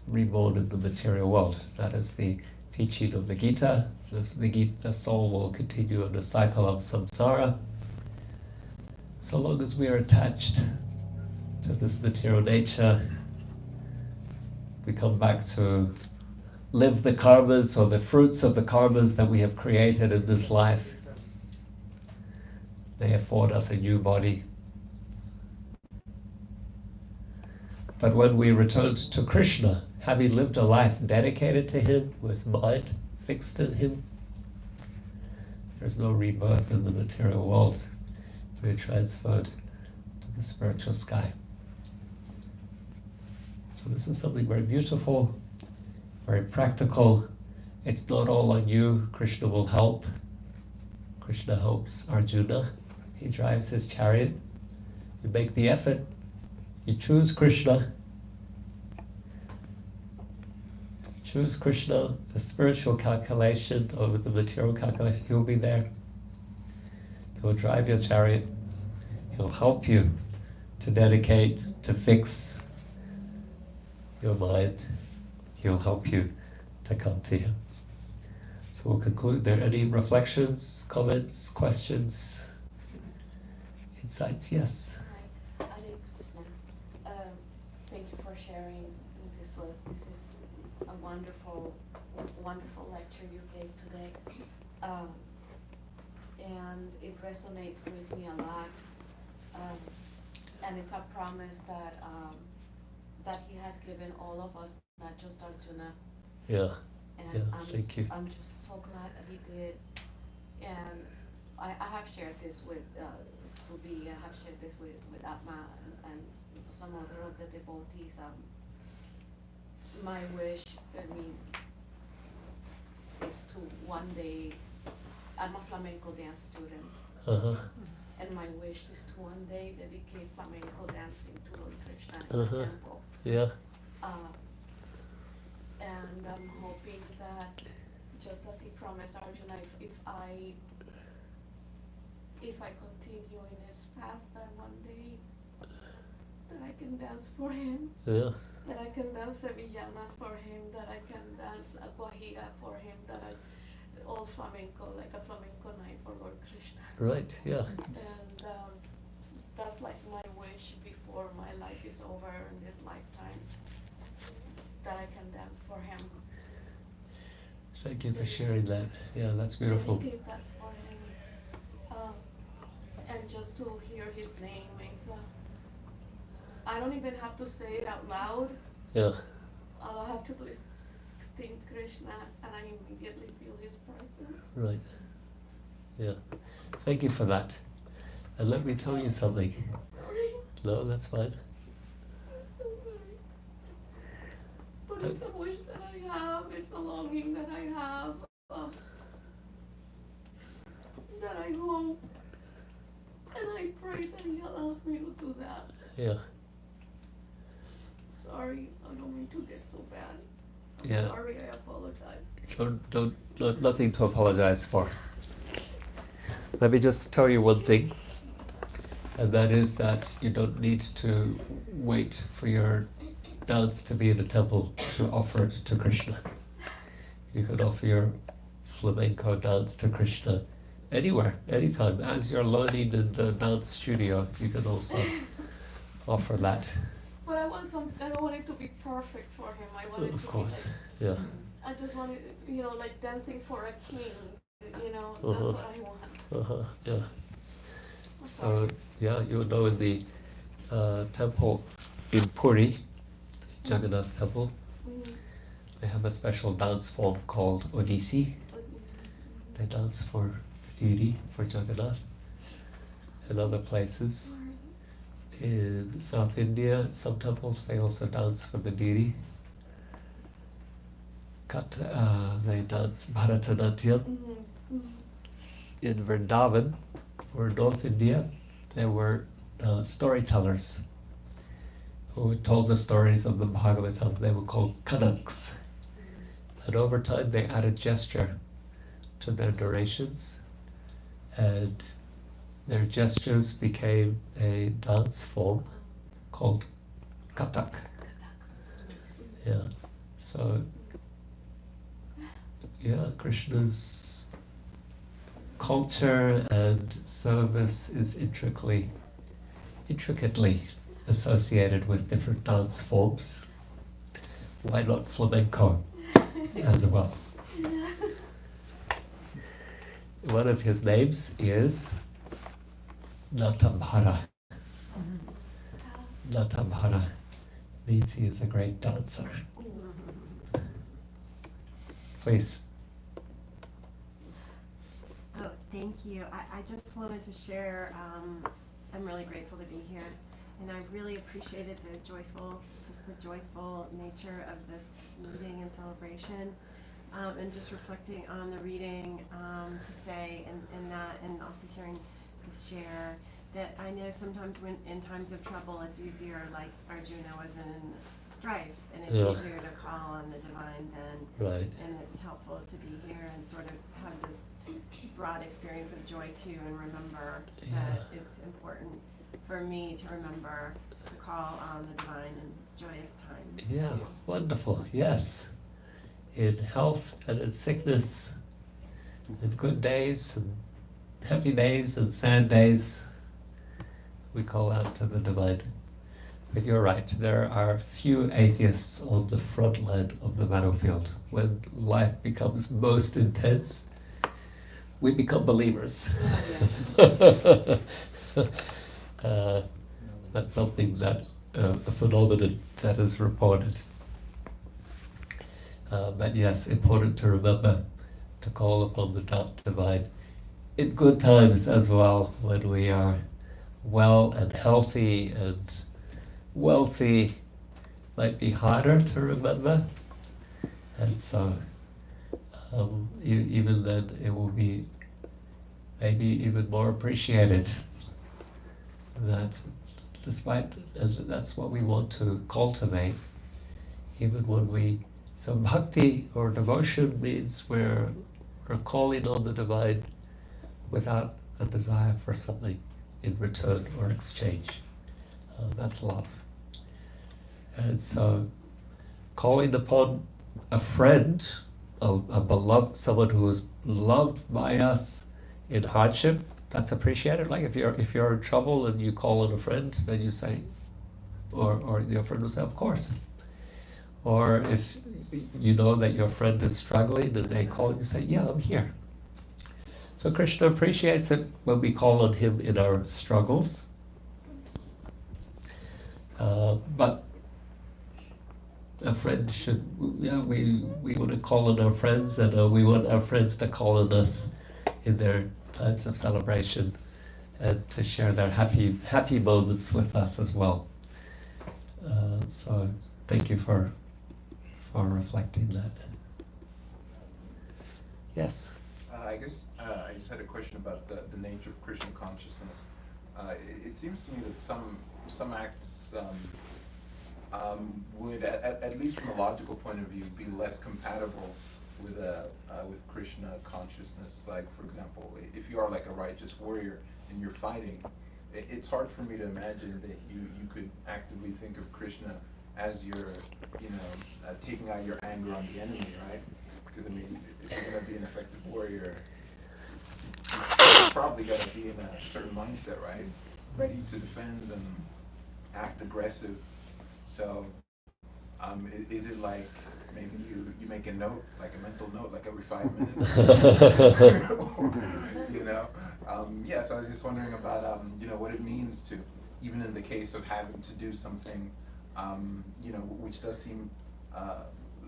Reborn in the material world. That is the teaching of the Gita. The soul will continue in the cycle of samsara. So long as we are attached to this material nature, we come back to live the karmas or the fruits of the karmas that we have created in this life. They afford us a new body. But when we return to Krishna, having lived a life dedicated to him, with mind fixed in him, there's no rebirth in the material world. We're transferred to the spiritual sky. So this is something very beautiful, very practical. It's not all on you. Krishna will help. Krishna helps Arjuna. He drives his chariot. You make the effort. You choose Krishna. Choose Krishna, the spiritual calculation over the material calculation. He'll be there. He'll drive your chariot. He'll help you to dedicate, to fix your mind. He'll help you to come to him. So we'll conclude. Are there any reflections, comments, questions, insights? Yes. Hi, Hare Krishna. Thank you for sharing this with. This is a wonderful lecture you gave today, and it resonates with me a lot. And it's a promise that that he has given all of us, not just Arjuna. Yeah. And Thank you. I'm just so glad that he did. And I have shared this with Stubi, I have shared this with Atma and some other of the devotees. My wish, is to one day, I'm a flamenco dance student. Uh-huh. And my wish is to one day dedicate flamenco dancing to Lord Krishna in Uh-huh. the temple. Yeah. And I'm hoping that, just as he promised Arjuna, if I continue in his path, that one day that I can dance for him, Yeah. that I can dance sevillanas for him, that I can dance a guajira for him, all flamenco, like a flamenco night for Lord Krishna. Right. Yeah. And that's like my wish before my life is over in this lifetime, that I can dance for him. Thank you for sharing that. Yeah, that's beautiful. Dedicate that for him. And just to hear his name is, I don't even have to say it out loud. Yeah. All I have to do is think Krishna, and I immediately feel his presence. Right. Yeah. Thank you for that. And let me tell you something. No, that's fine. But it's a wish that I have, it's a longing that I have, that I hope, and I pray that he allows me to do that. Yeah. Sorry, I don't mean to get so bad. I'm Yeah. sorry, I apologize. Nothing to apologize for. Let me just tell you one thing, and that is that you don't need to wait for your dance to be in a temple to offer it to Krishna. You can offer your flamenco dance to Krishna anywhere, anytime. As you're learning in the dance studio, you can also offer that. But I want it to be perfect for him. I want it to Of be course, like, yeah. I just want it, like dancing for a king, that's Uh-huh. what I want. Yeah. I'm So, sorry. yeah, you know in the temple in Puri, Jagannath temple, Mhm. they have a special dance form called Odissi. They dance for the deity, for Jagannath. And other places in South India, some temples, they also dance for the deity. They dance Bharatanatyam. Mhm. Mhm. In Vrindavan, or North India, there were storytellers who told the stories of the Bhagavatam. They were called Kanaks. And over time they added gesture to their narrations, and their gestures became a dance form called Kathak. Yeah. So, yeah, Krishna's culture and service is intricately associated with different dance forms. Why not flamenco as well? One of his names is Natambhara. Natambhara means he is a great dancer. Please. Oh, thank you. I just wanted to share, I'm really grateful to be here. And I really appreciated the joyful nature of this meeting and celebration. And just reflecting on the reading, to say, and that, and also hearing this share, that I know sometimes when in times of trouble, it's easier, like Arjuna was in strife, and it's Yeah. easier to call on the divine than, Right. and it's helpful to be here and sort of have this broad experience of joy too, and remember that it's important for me to remember to call on the divine in joyous times. Yeah, too. wonderful. Yes. In health and in sickness, in good days and happy days and sad days, we call out to the divine. But you're right, there are few atheists on the front line of the battlefield. When life becomes most intense, we become believers. That's something that, a phenomenon that is reported. But yes, important to remember to call upon the divine in good times as well, when we are well and healthy and wealthy. Might be harder to remember, and so even then it will be maybe even more appreciated. That despite, and that's what we want to cultivate, even when we, so bhakti or devotion means we're calling on the divine without a desire for something in return or exchange. That's love. And so calling upon a friend, a beloved, someone who is loved by us in hardship, that's appreciated. Like if you're in trouble and you call on a friend, then you say, or your friend will say, of course. Or if you know that your friend is struggling and they call, you say, yeah, I'm here. So Krishna appreciates it when we call on him in our struggles. But a friend should, we want to call on our friends, and we want our friends to call on us in their times of celebration, and to share their happy moments with us as well. So thank you for reflecting that. Yes. I guess I just had a question about the nature of Krishna consciousness. It seems to me that some acts would, at least from a logical point of view, be less compatible with Krishna consciousness. Like, for example, if you are like a righteous warrior and you're fighting, it's hard for me to imagine that you could actively think of Krishna as you're, taking out your anger on the enemy, right? Because I mean, if you're going to be an effective warrior, you've probably got to be in a certain mindset, right? Ready to defend and act aggressive. So, is it like maybe you make a note, like a mental note, like every 5 minutes? Yeah. So I was just wondering about what it means to, even in the case of having to do something, which does seem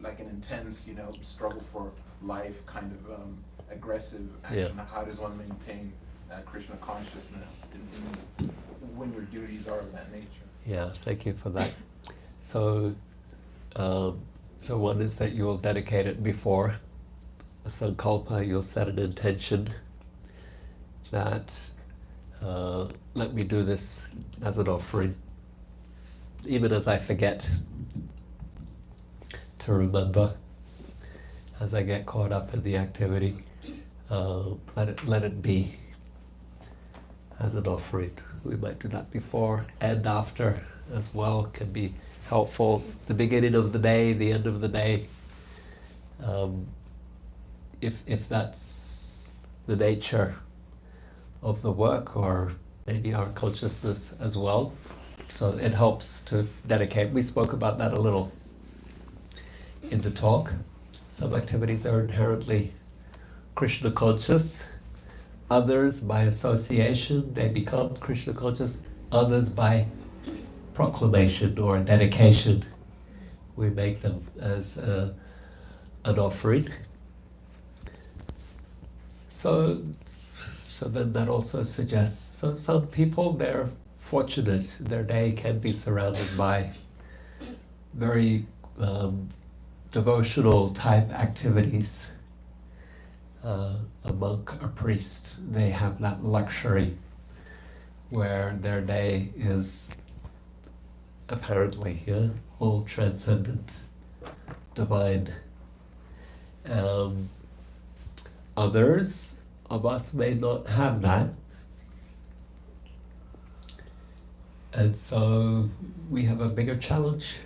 like an intense, struggle for life, kind of aggressive action. Yeah. How does one maintain Krishna consciousness when your duties are of that nature? Yeah, thank you for that. So one is that you will dedicate it before a sankalpa. You'll set an intention that let me do this as an offering, even as I forget to remember, as I get caught up in the activity. Let it be as an offering. We might do that before and after as well. Can be helpful. The beginning of the day, the end of the day. If that's the nature of the work, or maybe our consciousness as well. So it helps to dedicate. We spoke about that a little in the talk. Some activities are inherently Krishna conscious. Others, by association, they become Krishna conscious. Others, by proclamation or dedication, we make them as an offering. So then that also suggests, so some people, they're fortunate, their day can be surrounded by very devotional type activities. A monk, a priest, they have that luxury where their day is apparently all transcendent, divine. Others of us may not have that. And so we have a bigger challenge.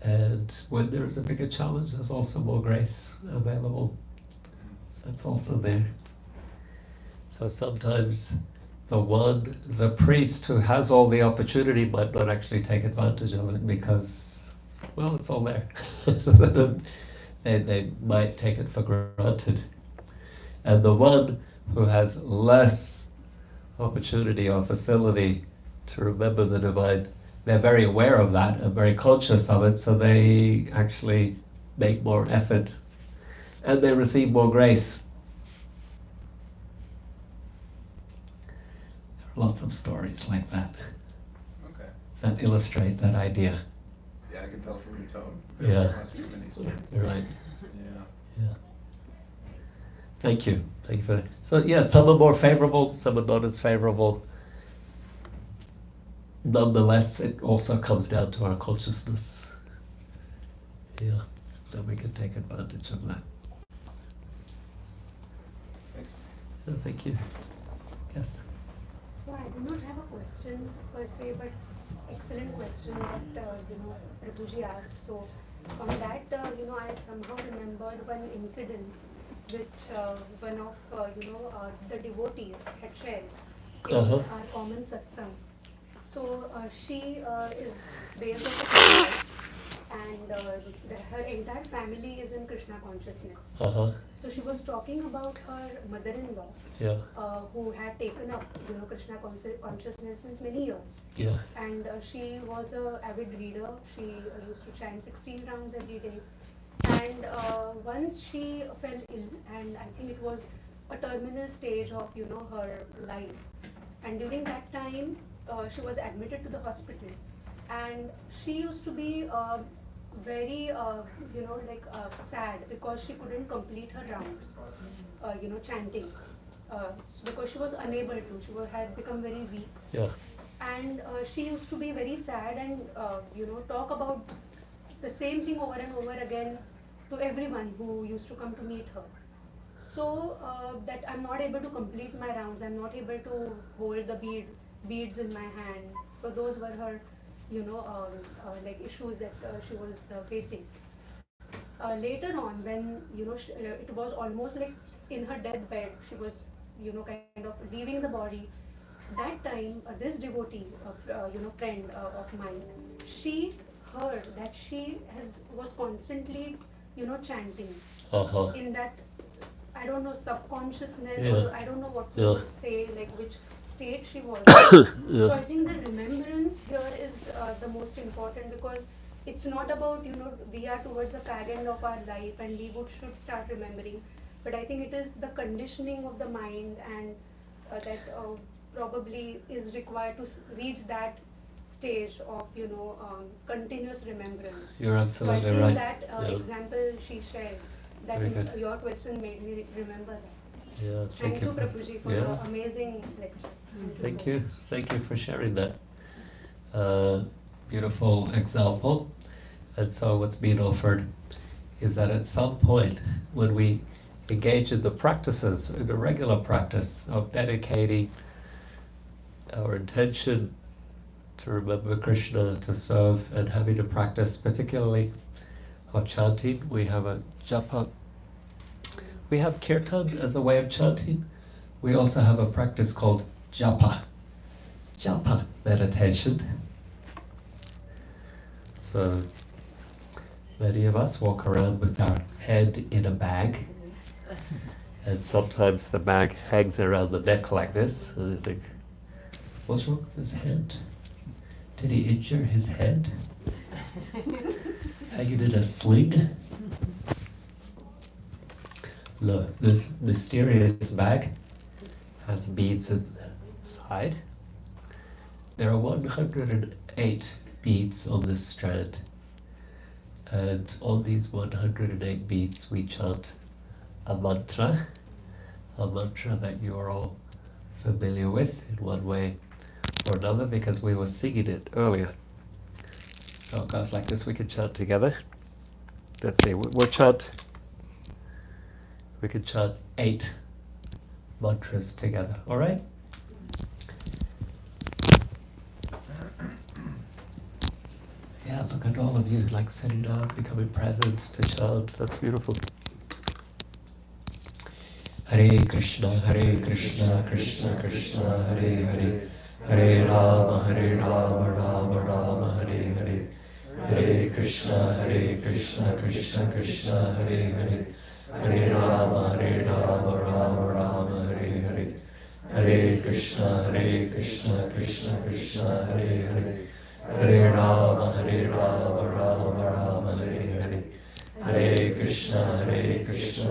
And when there is a bigger challenge, there's also more grace available. That's also there. So sometimes the priest who has all the opportunity might not actually take advantage of it because, well, it's all there. So they might take it for granted. And the one who has less opportunity or facility to remember the divine, they're very aware of that and very conscious of it, so they actually make more effort and they receive more grace. There are lots of stories like that. Okay. That illustrate that idea. Yeah, I can tell from your tone. Yeah. There must be many stories. Right. Yeah. Yeah. Thank you. Thank you for that. So yeah, some are more favorable, some are not as favorable. Nonetheless, it also comes down to our consciousness. Yeah, then we can take advantage of that. Thanks. Yeah, thank you. Yes. So I do not have a question per se, but excellent question that Prabhuji asked. So on that, I somehow remembered one incident which one of the devotees had shared in our common satsang. So she is based on Krishna, and her entire family is in Krishna consciousness. So she was talking about her mother-in-law, Yeah. who had taken up Krishna consciousness since many years. Yeah. And she was a avid reader. She used to chant 16 rounds every day. And And once she fell ill, and I think it was a terminal stage of her life. And during that time, she was admitted to the hospital, and she used to be very sad because she couldn't complete her rounds, chanting, because she was unable to. She had become very weak. Yeah. And she used to be very sad and talk about the same thing over and over again to everyone who used to come to meet her. So that I'm not able to complete my rounds, I'm not able to hold the beads in my hand. So those were her issues that she was facing. Later on, when it was almost like in her deathbed, she was kind of leaving the body. That time, this devotee, friend of mine, she heard that she was constantly, chanting Uh-huh. in that, I don't know, subconsciousness, Yeah. or I don't know what to Yeah. say, like which state she was. Yeah. So I think the remembrance here is the most important, because it's not about, we are towards the fag end of our life and we should start remembering. But I think it is the conditioning of the mind, and that probably is required to reach that stage of continuous remembrance. You're absolutely so I think right. that Yeah. example she shared, that Very good. your question made me remember that. Yeah, Thank you, Prabhuji, for yeah. the amazing lecture. Thank so you. much. Thank you for sharing that. Beautiful example. And so what's being offered is that at some point when we engage in the practices, in the regular practice of dedicating our intention to remember Krishna, to serve, and having to practice particularly of chanting, we have a japa. We have kirtan as a way of chanting. We also have a practice called japa. Japa meditation. So many of us walk around with our head in a bag, and sometimes the bag hangs around the neck like this, and you think, what's wrong with his head? Did he injure his head? Hanging in a sling? Look, this mysterious bag has beads inside. There are 108 beads on this strand, and on these 108 beads we chant a mantra that you are all familiar with in one way or another, because we were singing it earlier. So it goes like this. We can chant together. Let's see, we can chant 8 mantras together, all right? Yeah, look at all of you, like sitting down, becoming present to chant. That's beautiful. Hare Krishna, Krishna Krishna, Hare Hare. Hare Rama, Rama Rama, Hare Hare. Hare Krishna, Krishna Krishna, Hare Hare. Hare Rama, Rama Rama, Hare Hare. Hare Krishna, Krishna Krishna, Hare Hare. Hare Rama, Rama Rama, Hare Hare. Hare Krishna, Krishna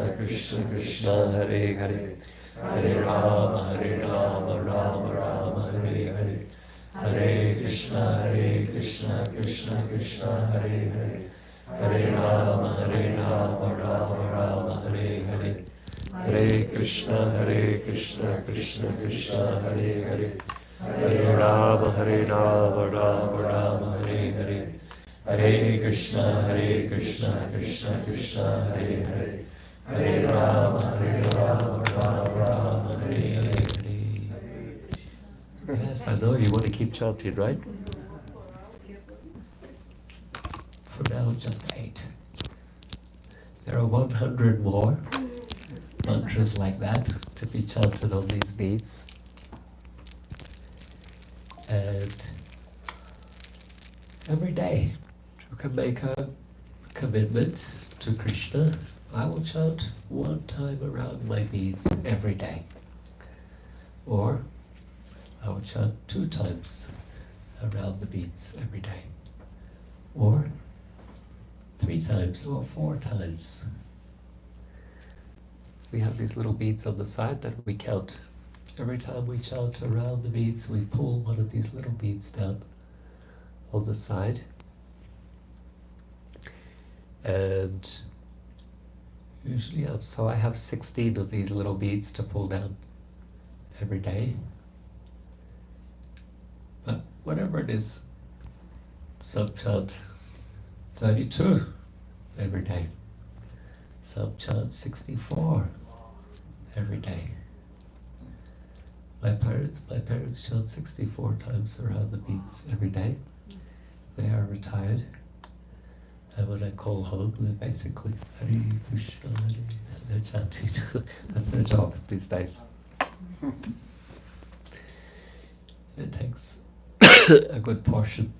Krishna, Hare Hare. Hare Rama, Rama Rama, Hare Hare. Hare Krishna, Krishna Krishna, Hare Hare. Hare Rama, Rama Rama, Hare Hare. Hare Krishna, Krishna Krishna, Hare Hare. Hare Rama, Rama Rama, Hare Hare. Hare Krishna, Krishna Krishna, Hare Hare. Hare Rama, Rama Rama, Hare Hare. Yes, I know you want to keep chanting, right? For now, just 8. There are 100 more mantras like that to be chanted on these beads. And every day you can make a commitment to Krishna. I will chant 1 time around my beads every day. Or I will chant 2 times around the beads every day. Or 3 times or 4 times. We have these little beads on the side that we count. Every time we chant around the beads, we pull one of these little beads down on the side. And usually, so I have 16 of these little beads to pull down every day. But whatever it is, some chant 32 every day. Some chant 64 every day. My parents chant 64 times around the beads every day. They are retired. And when I call home, they basically Hare Krishna, Hare, and they're chanting. That's their job these days. It takes a good portion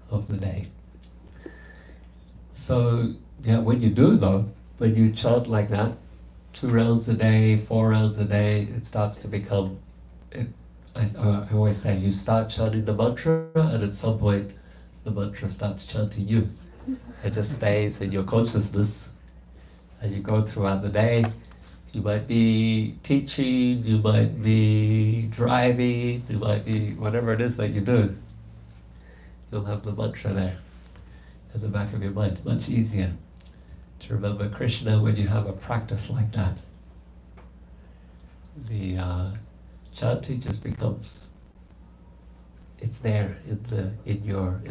of the day. So, yeah, when you do though, when you chant like that, 2 rounds a day, 4 rounds a day, it starts to become, I always say, you start chanting the mantra, and at some point, the mantra starts chanting you. It just stays in your consciousness, and you go throughout the day. You might be teaching, you might be driving, you might be whatever it is that you do. You'll have the mantra there in the back of your mind. Much easier to remember Krishna when you have a practice like that. The chanting just becomes, it's there in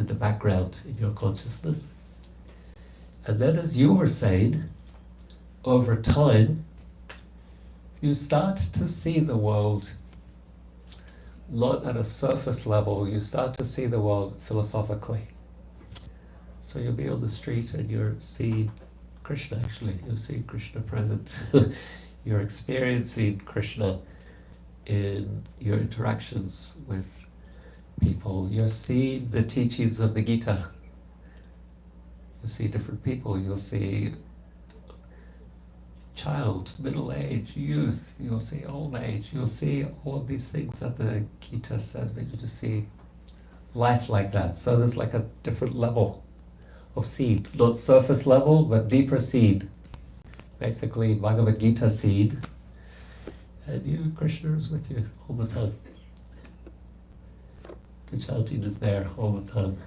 the background, in your consciousness. And then, as you were saying, over time, you start to see the world not at a surface level, you start to see the world philosophically. So you'll be on the street and you're seeing Krishna, actually. You'll see Krishna present. You're experiencing Krishna in your interactions with people. You're seeing the teachings of the Gita. You'll see different people. You'll see child, middle age, youth. You'll see old age. You'll see all of these things that the Gita says, but you just see life like that. So there's like a different level of seed. Not surface level, but deeper seed. Basically, Bhagavad Gita seed. And you, Krishna is with you all the time. The chanting is there all the time.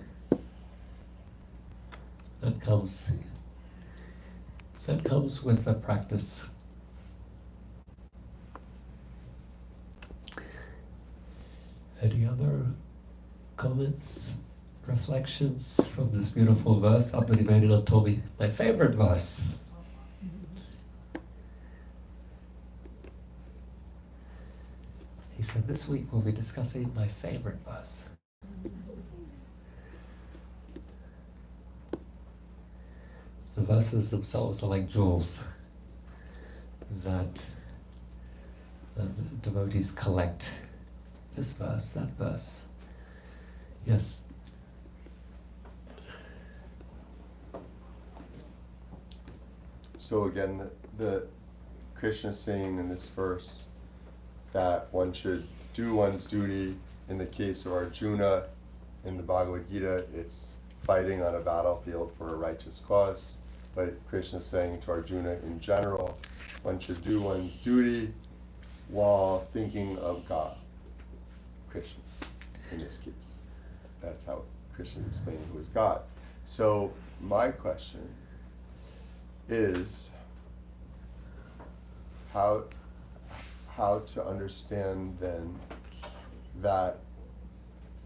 That comes with the practice. Any other comments, reflections from this beautiful verse? Abhidhi Vedana told me my favorite verse. He said, this week we'll be discussing my favorite verse. The verses themselves are like jewels that the devotees collect. This verse, that verse. Yes. So again, the Krishna is saying in this verse that one should do one's duty. In the case of Arjuna, in the Bhagavad Gita, it's fighting on a battlefield for a righteous cause. But Krishna is saying to Arjuna in general, one should do one's duty while thinking of God, Krishna, in this case. That's how Krishna is explaining who is God. So my question is how to understand then that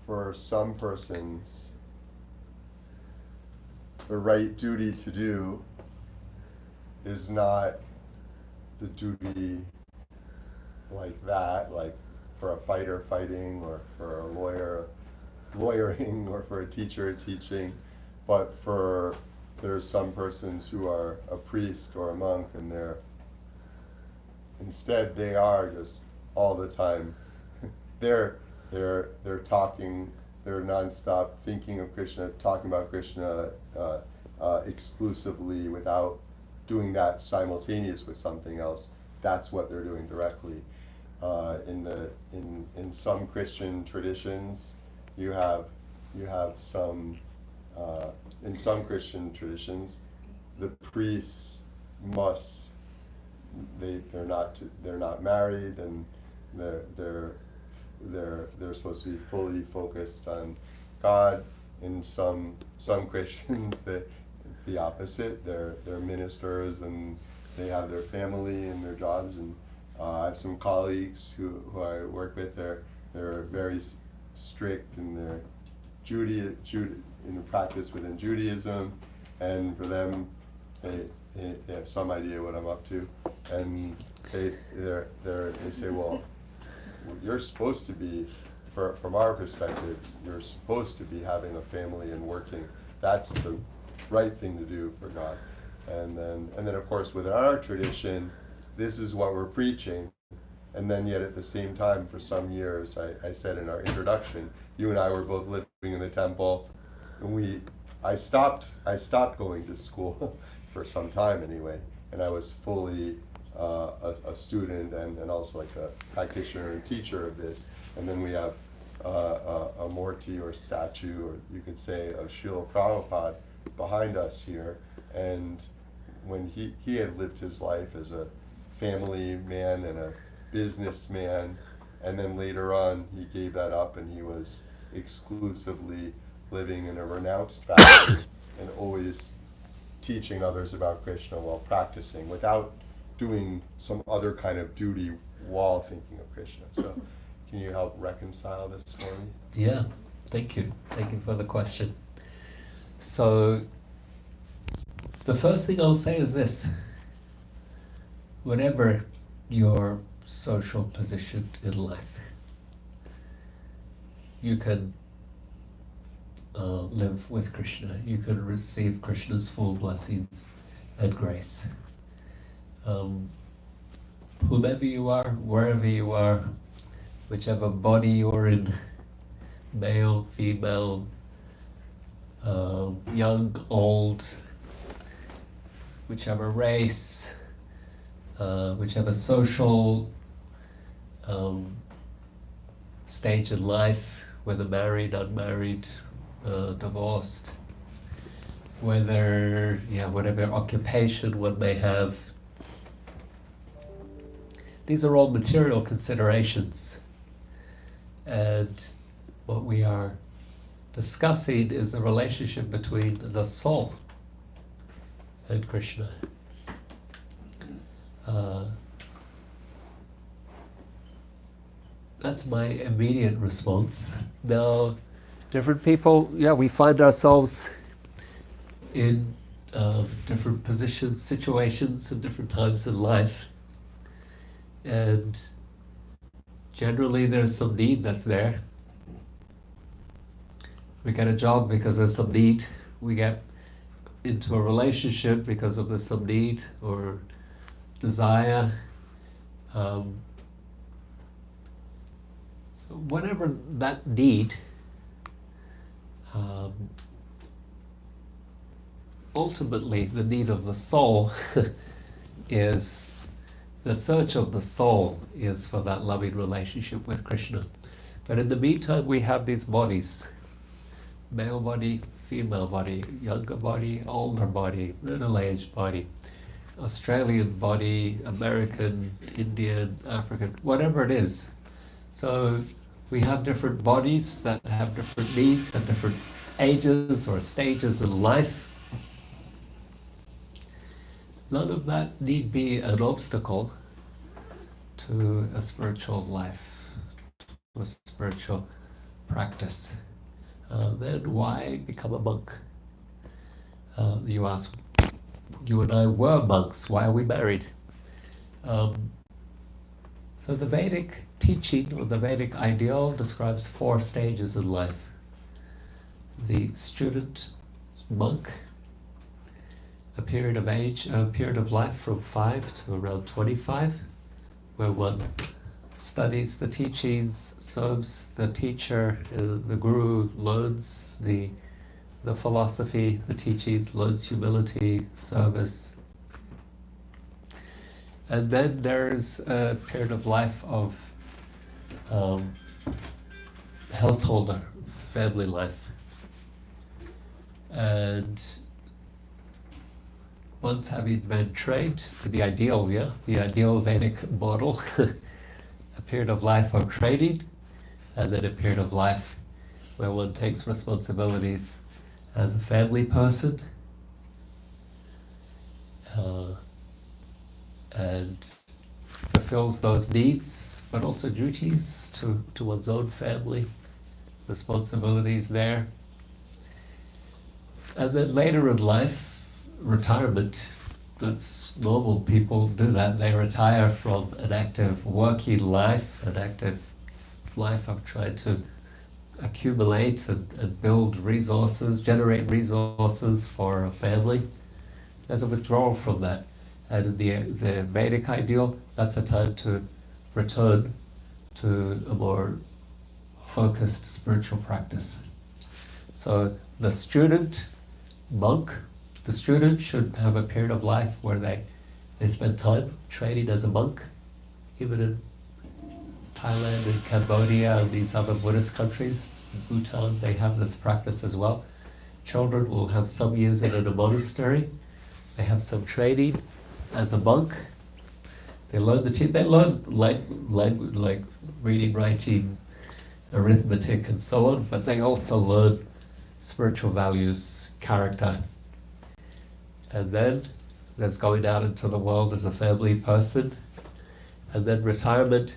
for some persons the right duty to do is not the duty like that, like for a fighter fighting, or for a lawyer lawyering, or for a teacher teaching, but there's some persons who are a priest or a monk, and instead they are just all the time they're talking, they're nonstop thinking of Krishna, talking about Krishna exclusively without doing that simultaneous with something else. That's what they're doing directly. In some Christian traditions, you have some in some Christian traditions the priests must, they're not married, and they're supposed to be fully focused on God. In some Christians, the opposite. They're ministers, and they have their family and their jobs. And I have some colleagues who I work with. They're very strict in their in the practice within Judaism, and for them, they have some idea what I'm up to, and they say, well, you're supposed to be, from our perspective, you're supposed to be having a family and working. That's the right thing to do for God. And then of course within our tradition, this is what we're preaching. And then yet at the same time, for some years, I said in our introduction, you and I were both living in the temple, and I stopped going to school for some time anyway, and I was fully a student and also like a practitioner and teacher of this. And then we have a Murti or statue, or you could say of Srila Prabhupada behind us here. And when he had lived his life as a family man and a businessman, and then later on he gave that up and he was exclusively living in a renounced fashion and always teaching others about Krishna while practicing, without doing some other kind of duty while thinking of Krishna. So can you help reconcile this for me? Yeah, thank you. Thank you for the question. So the first thing I'll say is this: whatever your social position in life, you can live with Krishna. You can receive Krishna's full blessings and grace. Whomever you are, wherever you are, whichever body you're in, male, female, young, old, whichever race, whichever social stage in life, whether married, unmarried, divorced, whatever occupation one may have. These are all material considerations, and what we are discussing is the relationship between the soul and Krishna. That's my immediate response. Now, different people, we find ourselves in different positions, situations, and different times in life. And generally there's some need that's there. We get a job because there's some need. We get into a relationship because of there's some need or desire. So whatever that need, ultimately the need of the soul is, the search of the soul is for that loving relationship with Krishna. But in the meantime, we have these bodies: male body, female body, younger body, older body, middle-aged body, Australian body, American, Indian, African, whatever it is. So we have different bodies that have different needs at different ages or stages in life. None of that need be an obstacle to a spiritual life, to a spiritual practice. Then why become a monk? You ask, you and I were monks, why are we married? So the Vedic teaching, or the Vedic ideal, describes 4 stages in life. The student monk, a period of life from 5 to around 25, where one studies the teachings, serves the teacher, the guru, learns the philosophy, the teachings, learns humility, service. And then there's a period of life of householder, family life. And once having been trained with the ideal, the ideal Vedic model, a period of life of training, and then a period of life where one takes responsibilities as a family person, and fulfills those needs, but also duties to one's own family, responsibilities there. And then later in life, retirement, that's normal, people do that. They retire from an active working life, an active life of trying to accumulate and build resources, generate resources for a family. There's a withdrawal from that. And in the Vedic ideal, that's a time to return to a more focused spiritual practice. So the student should have a period of life where they spend time training as a monk. Even in Thailand and Cambodia and these other Buddhist countries, Bhutan, they have this practice as well. Children will have some years in a monastery. They have some training as a monk. They learn they learn language like reading, writing, arithmetic, and so on. But they also learn spiritual values, character, and then there's going out into the world as a family person, and then retirement,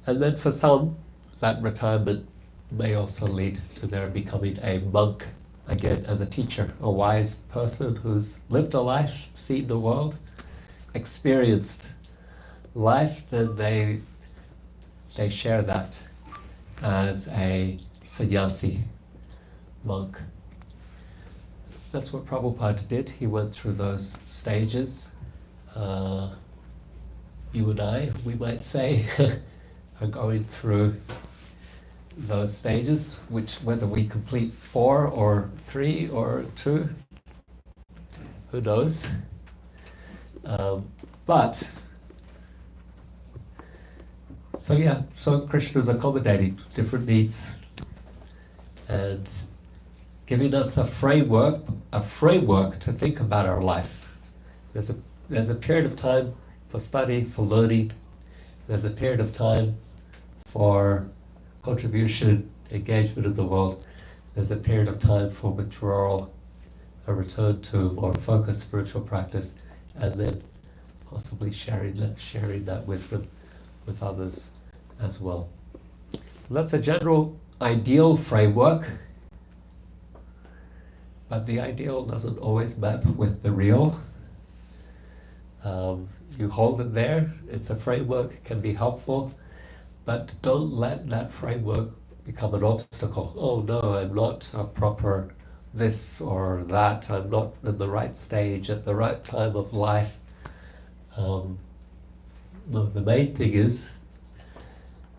and then for some, that retirement may also lead to their becoming a monk again as a teacher, a wise person who's lived a life, seen the world, experienced life. Then they share that as a sannyasi monk. That's what Prabhupada did. He went through those stages. You and I, we might say, are going through those stages, which whether we complete 4 or 3 or 2, who knows? But so Krishna's accommodating different needs and giving us a framework to think about our life. There's a period of time for study, for learning. There's a period of time for contribution, engagement in the world. There's a period of time for withdrawal, a return to more focused spiritual practice, and then possibly sharing that wisdom with others as well. That's a general ideal framework, but the ideal doesn't always map with the real. You hold it there, it's a framework, it can be helpful, but don't let that framework become an obstacle. Oh no, I'm not a proper this or that, I'm not in the right stage at the right time of life. No, the main thing is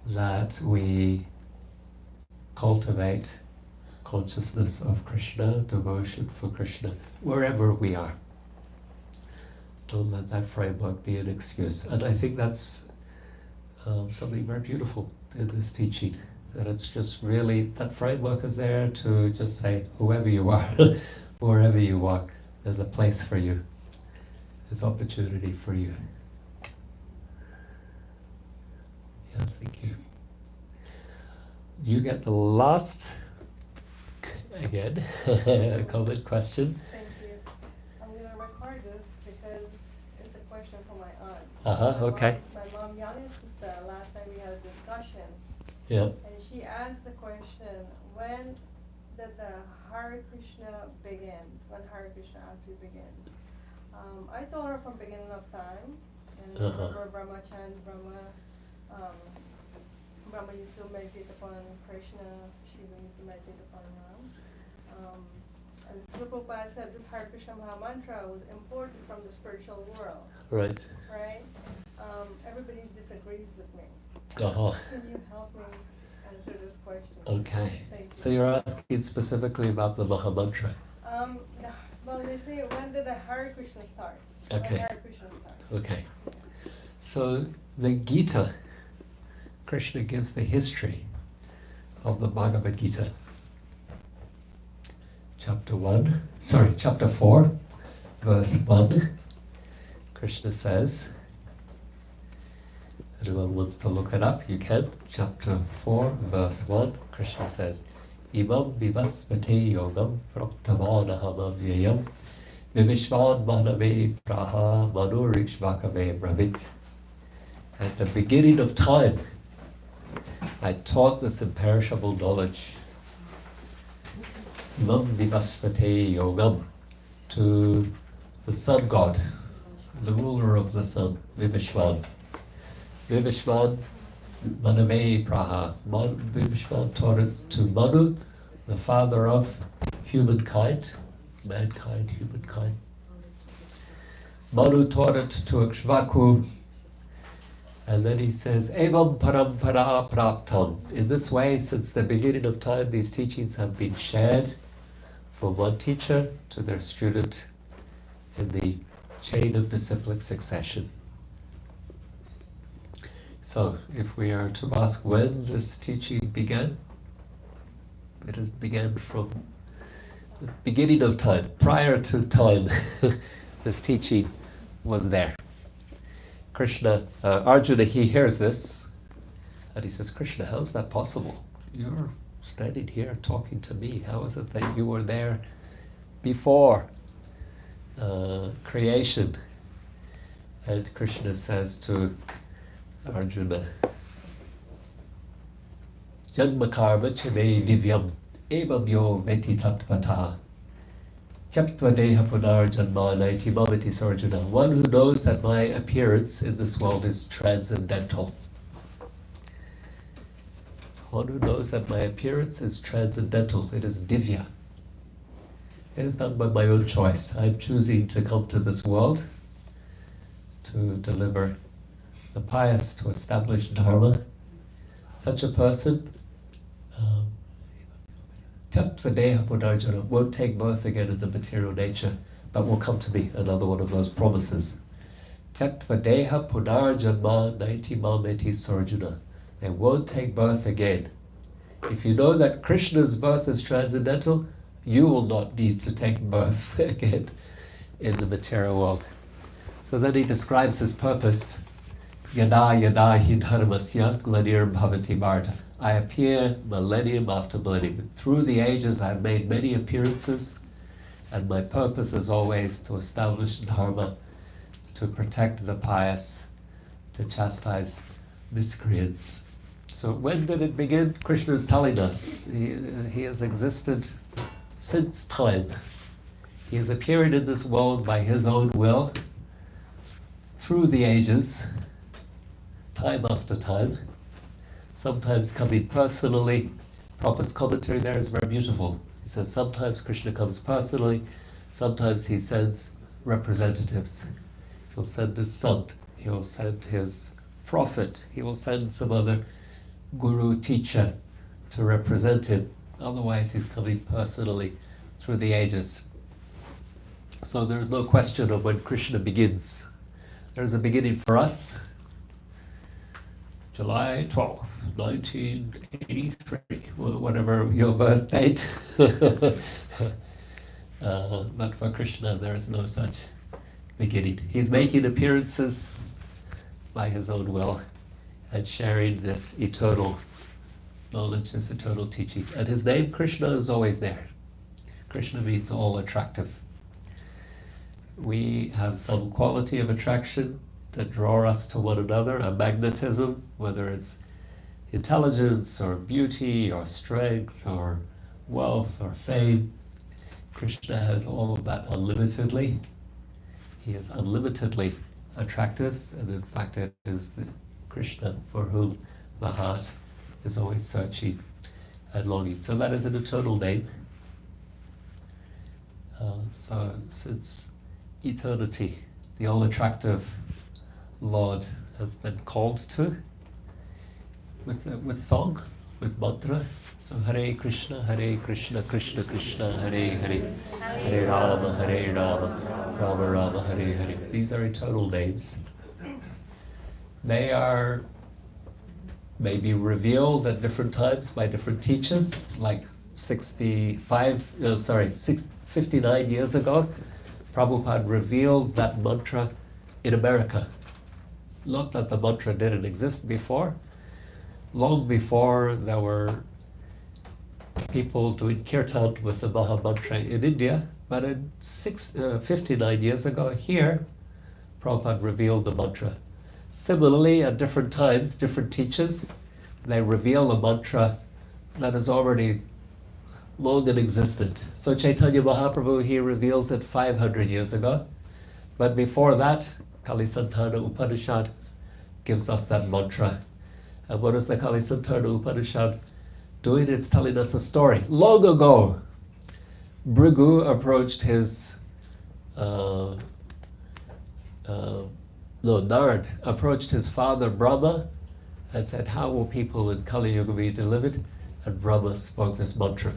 that we cultivate consciousness of Krishna, devotion for Krishna, wherever we are. Don't let that framework be an excuse. And I think that's something very beautiful in this teaching, that it's just really, that framework is there to just say, whoever you are, wherever you are, there's a place for you. There's opportunity for you. Yeah, thank you. You get the last, again, comment, question. Thank you. I'm going to record this because it's a question from my aunt. Okay. My mom, Yanni's sister, last time we had a discussion. Yeah. And she asked the question, when did the Hare Krishna begin? When Hare Krishna actually begins? I told her from beginning of time. And remember Brahma used to meditate upon Krishna, Shiva used to meditate upon Ram. And Prabhupada said this Hare Krishna Maha Mantra was imported from the spiritual world. Right. Right? Everybody disagrees with me. Uh-huh. Can you help me answer this question? Okay. Thank you. So you're asking specifically about the Maha Mantra. Well, they say, when did the Hare Krishna start? Okay. When Hare Krishna starts. Okay. So the Gita, Krishna gives the history of the Bhagavad Gita. Chapter 4, verse 1 Krishna says, anyone wants to look it up, you can. Chapter 4, verse 1, Krishna says, Imam vivaspati yogam praktavanahamam yayam vivishvan manave praha manurikshvakave bravit. At the beginning of time, I taught this imperishable knowledge, Imam vivaspati yogam, to the sun god, the ruler of the sun, Vivishvan. Vivishvan manave praha. Vivishvan taught it to Manu, the father of humankind, mankind, humankind. Manu taught it to Ikshvaku, and then he says, Evam parampara praptam. In this way, since the beginning of time, these teachings have been shared from one teacher to their student in the chain of disciplic succession. So, if we are to ask when this teaching began, it has began from the beginning of time. Prior to time, this teaching was there. Krishna, Arjuna, he hears this, and he says, Krishna, how is that possible? You're standing here talking to me. How is it that you were there before creation? And Krishna says to Arjuna, Janma karma chame divyam evam yo veti tattvata chaptva deha punar janma naiti mamati sarjuna. One who knows that my appearance in this world is transcendental. One who knows that my appearance is transcendental, it is divya. It is done by my own choice. I'm choosing to come to this world to deliver the pious, to establish dharma. Such a person Tattvadeha Punarjana won't take birth again in the material nature, but will come to me, another one of those promises. Tattvadeha Punarjanma Naiti Mameti Sarjuna. They won't take birth again. If you know that Krishna's birth is transcendental, you will not need to take birth again in the material world. So then he describes his purpose. Yada yada hi dharmasya glanir bhavati bharta. I appear millennium after millennium. Through the ages I've made many appearances, and my purpose is always to establish dharma, to protect the pious, to chastise miscreants. So when did it begin? Krishna is telling us. He has existed since time. He has appeared in this world by his own will, through the ages, time after time, sometimes coming personally. Prabhupada's commentary there is very beautiful. He says sometimes Krishna comes personally, sometimes he sends representatives. He'll send his son, he'll send his prophet, he will send some other guru, teacher to represent him. Otherwise he's coming personally through the ages. So there's no question of when Krishna begins. There's a beginning for us, July 12th, 1983, whatever your birth date. But for Krishna, there is no such beginning. He's making appearances by his own will and sharing this eternal knowledge, this eternal teaching. And his name, Krishna, is always there. Krishna means all attractive. We have some quality of attraction that draw us to one another, a magnetism, whether it's intelligence or beauty or strength or wealth or fame. Krishna has all of that unlimitedly. He is unlimitedly attractive, and in fact it is the Krishna for whom the heart is always searching and longing. So that is an eternal name. So since eternity, the all-attractive Lord has been called to with song, with mantra. So Hare Krishna, Krishna Krishna, Hare Hare, Hare Rama, Rama Rama, Hare Hare. These are eternal names. They are maybe revealed at different times by different teachers, like 59 years ago. Prabhupada revealed that mantra in America. Not that the mantra didn't exist before. Long before there were people doing kirtan with the Maha Mantra in India, but in 59 years ago here, Prabhupada revealed the mantra. Similarly, at different times, different teachers, they reveal a mantra that is already long and existent. So Chaitanya Mahaprabhu, he reveals it 500 years ago. But before that, Kali Santana Upanishad gives us that mantra. And what is the Kali Santana Upanishad doing? It's telling us a story. Long ago, Bhrigu approached his, Narad approached his father Brahma and said, how will people in Kali Yuga be delivered? And Brahma spoke this mantra.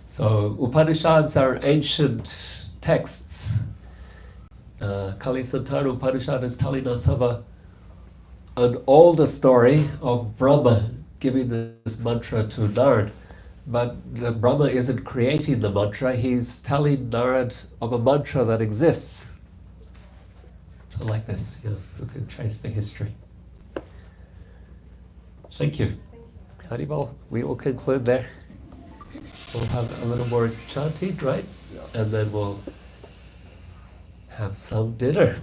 So Upanishads are ancient texts. Kali Santana Upanishad is telling us of an older story of Brahma giving this mantra to Narad. But the Brahma isn't creating the mantra, he's telling Narad of a mantra that exists. So like this, you can trace the history. Thank you. Haribol, we will conclude there. We'll have a little more chanting, right? Yeah. And then we'll have some dinner.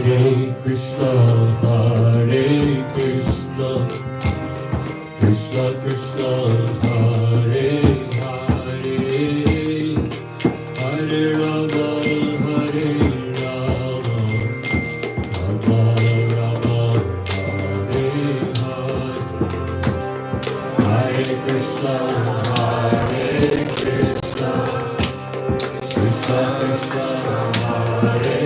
Hare Krishna, Hare Krishna, Krishna Krishna, Hare Hare, Hare Rama, Hare Rama, Rama Rama, Hare Hare, Hare Krishna, Hare Krishna, Krishna Krishna, Hare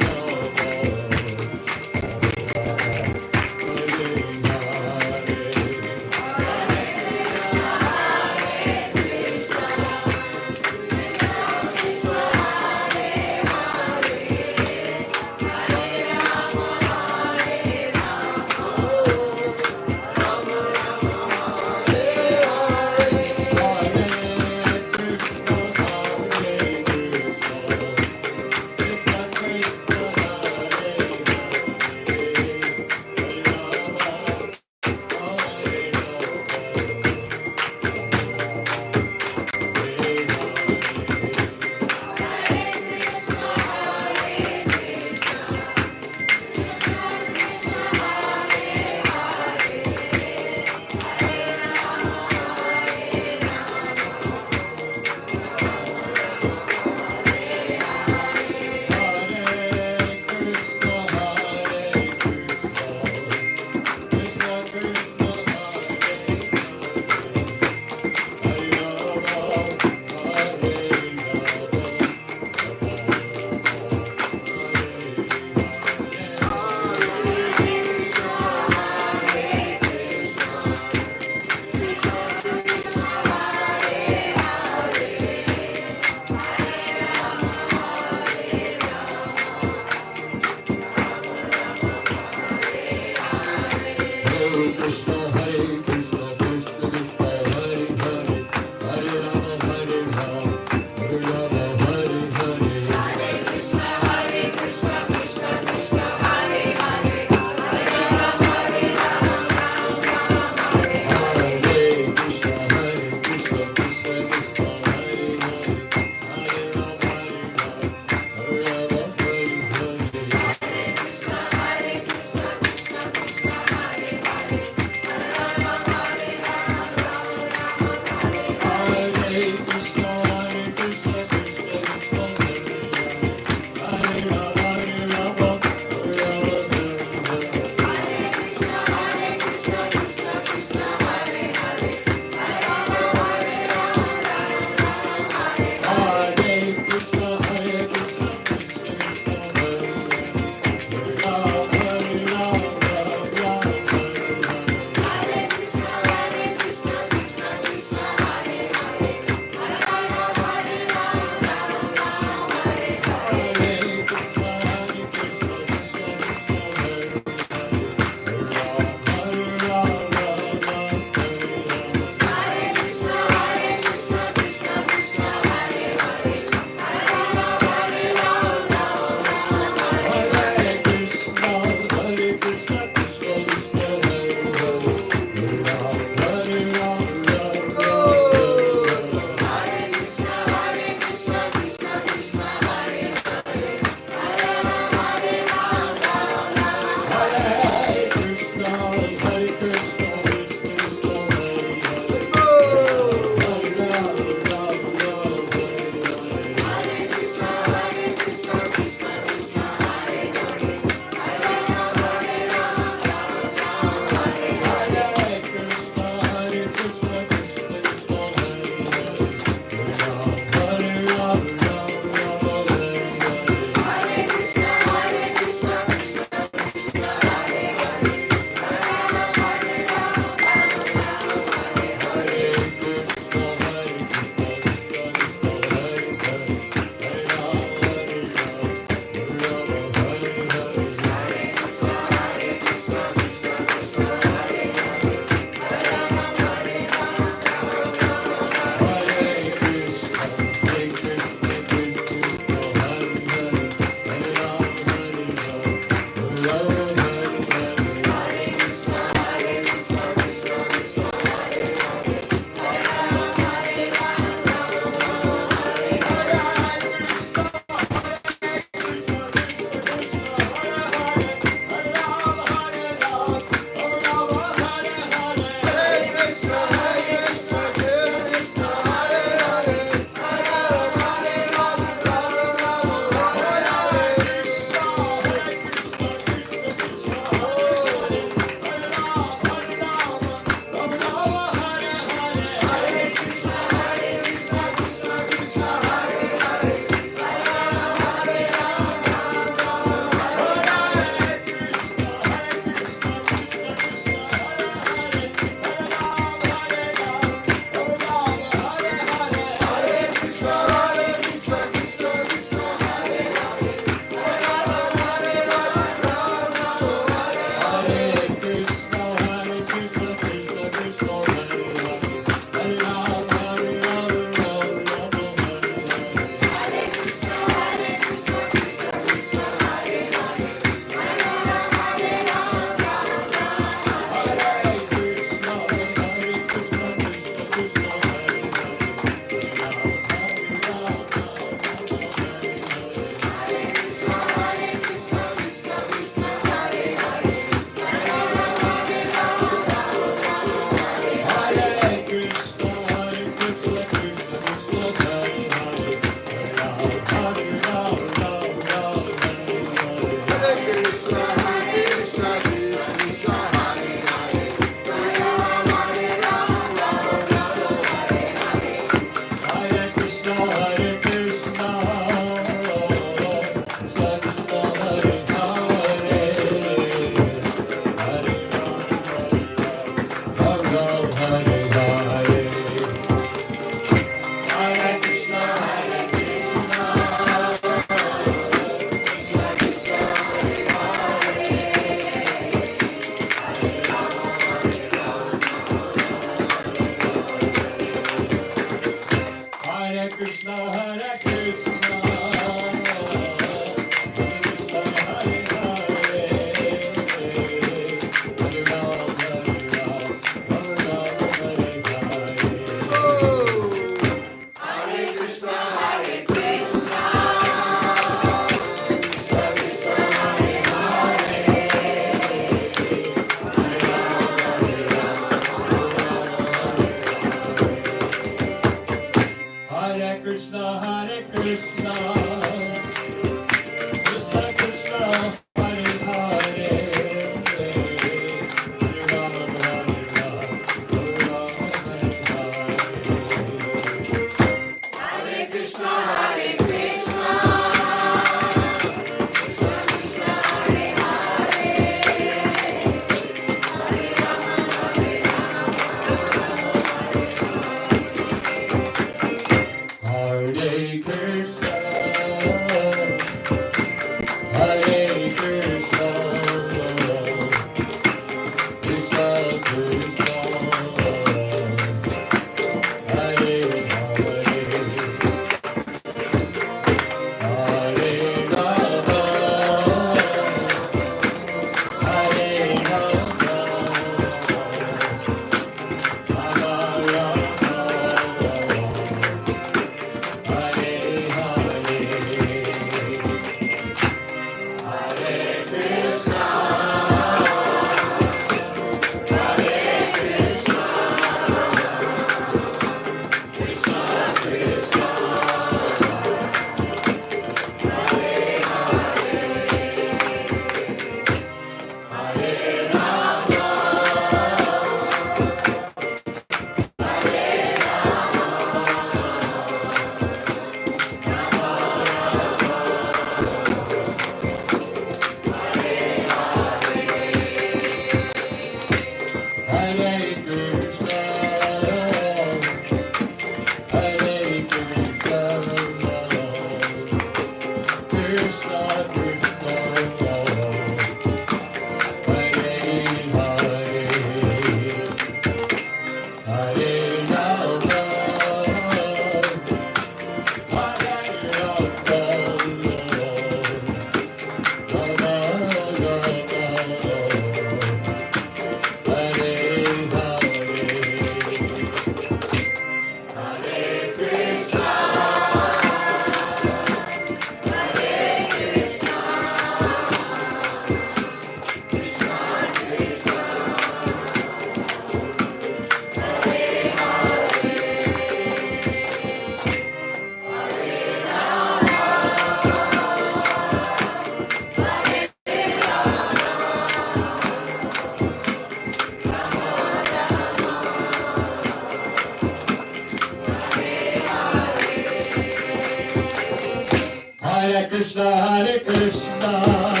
Krishna, Hare Krishna.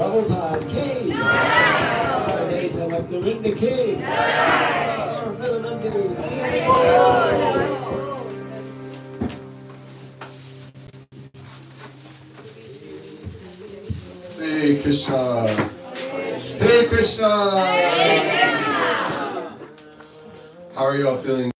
Prabhupada King. Sarinda King. Hare Krishna. Hare Krishna. How are you all feeling?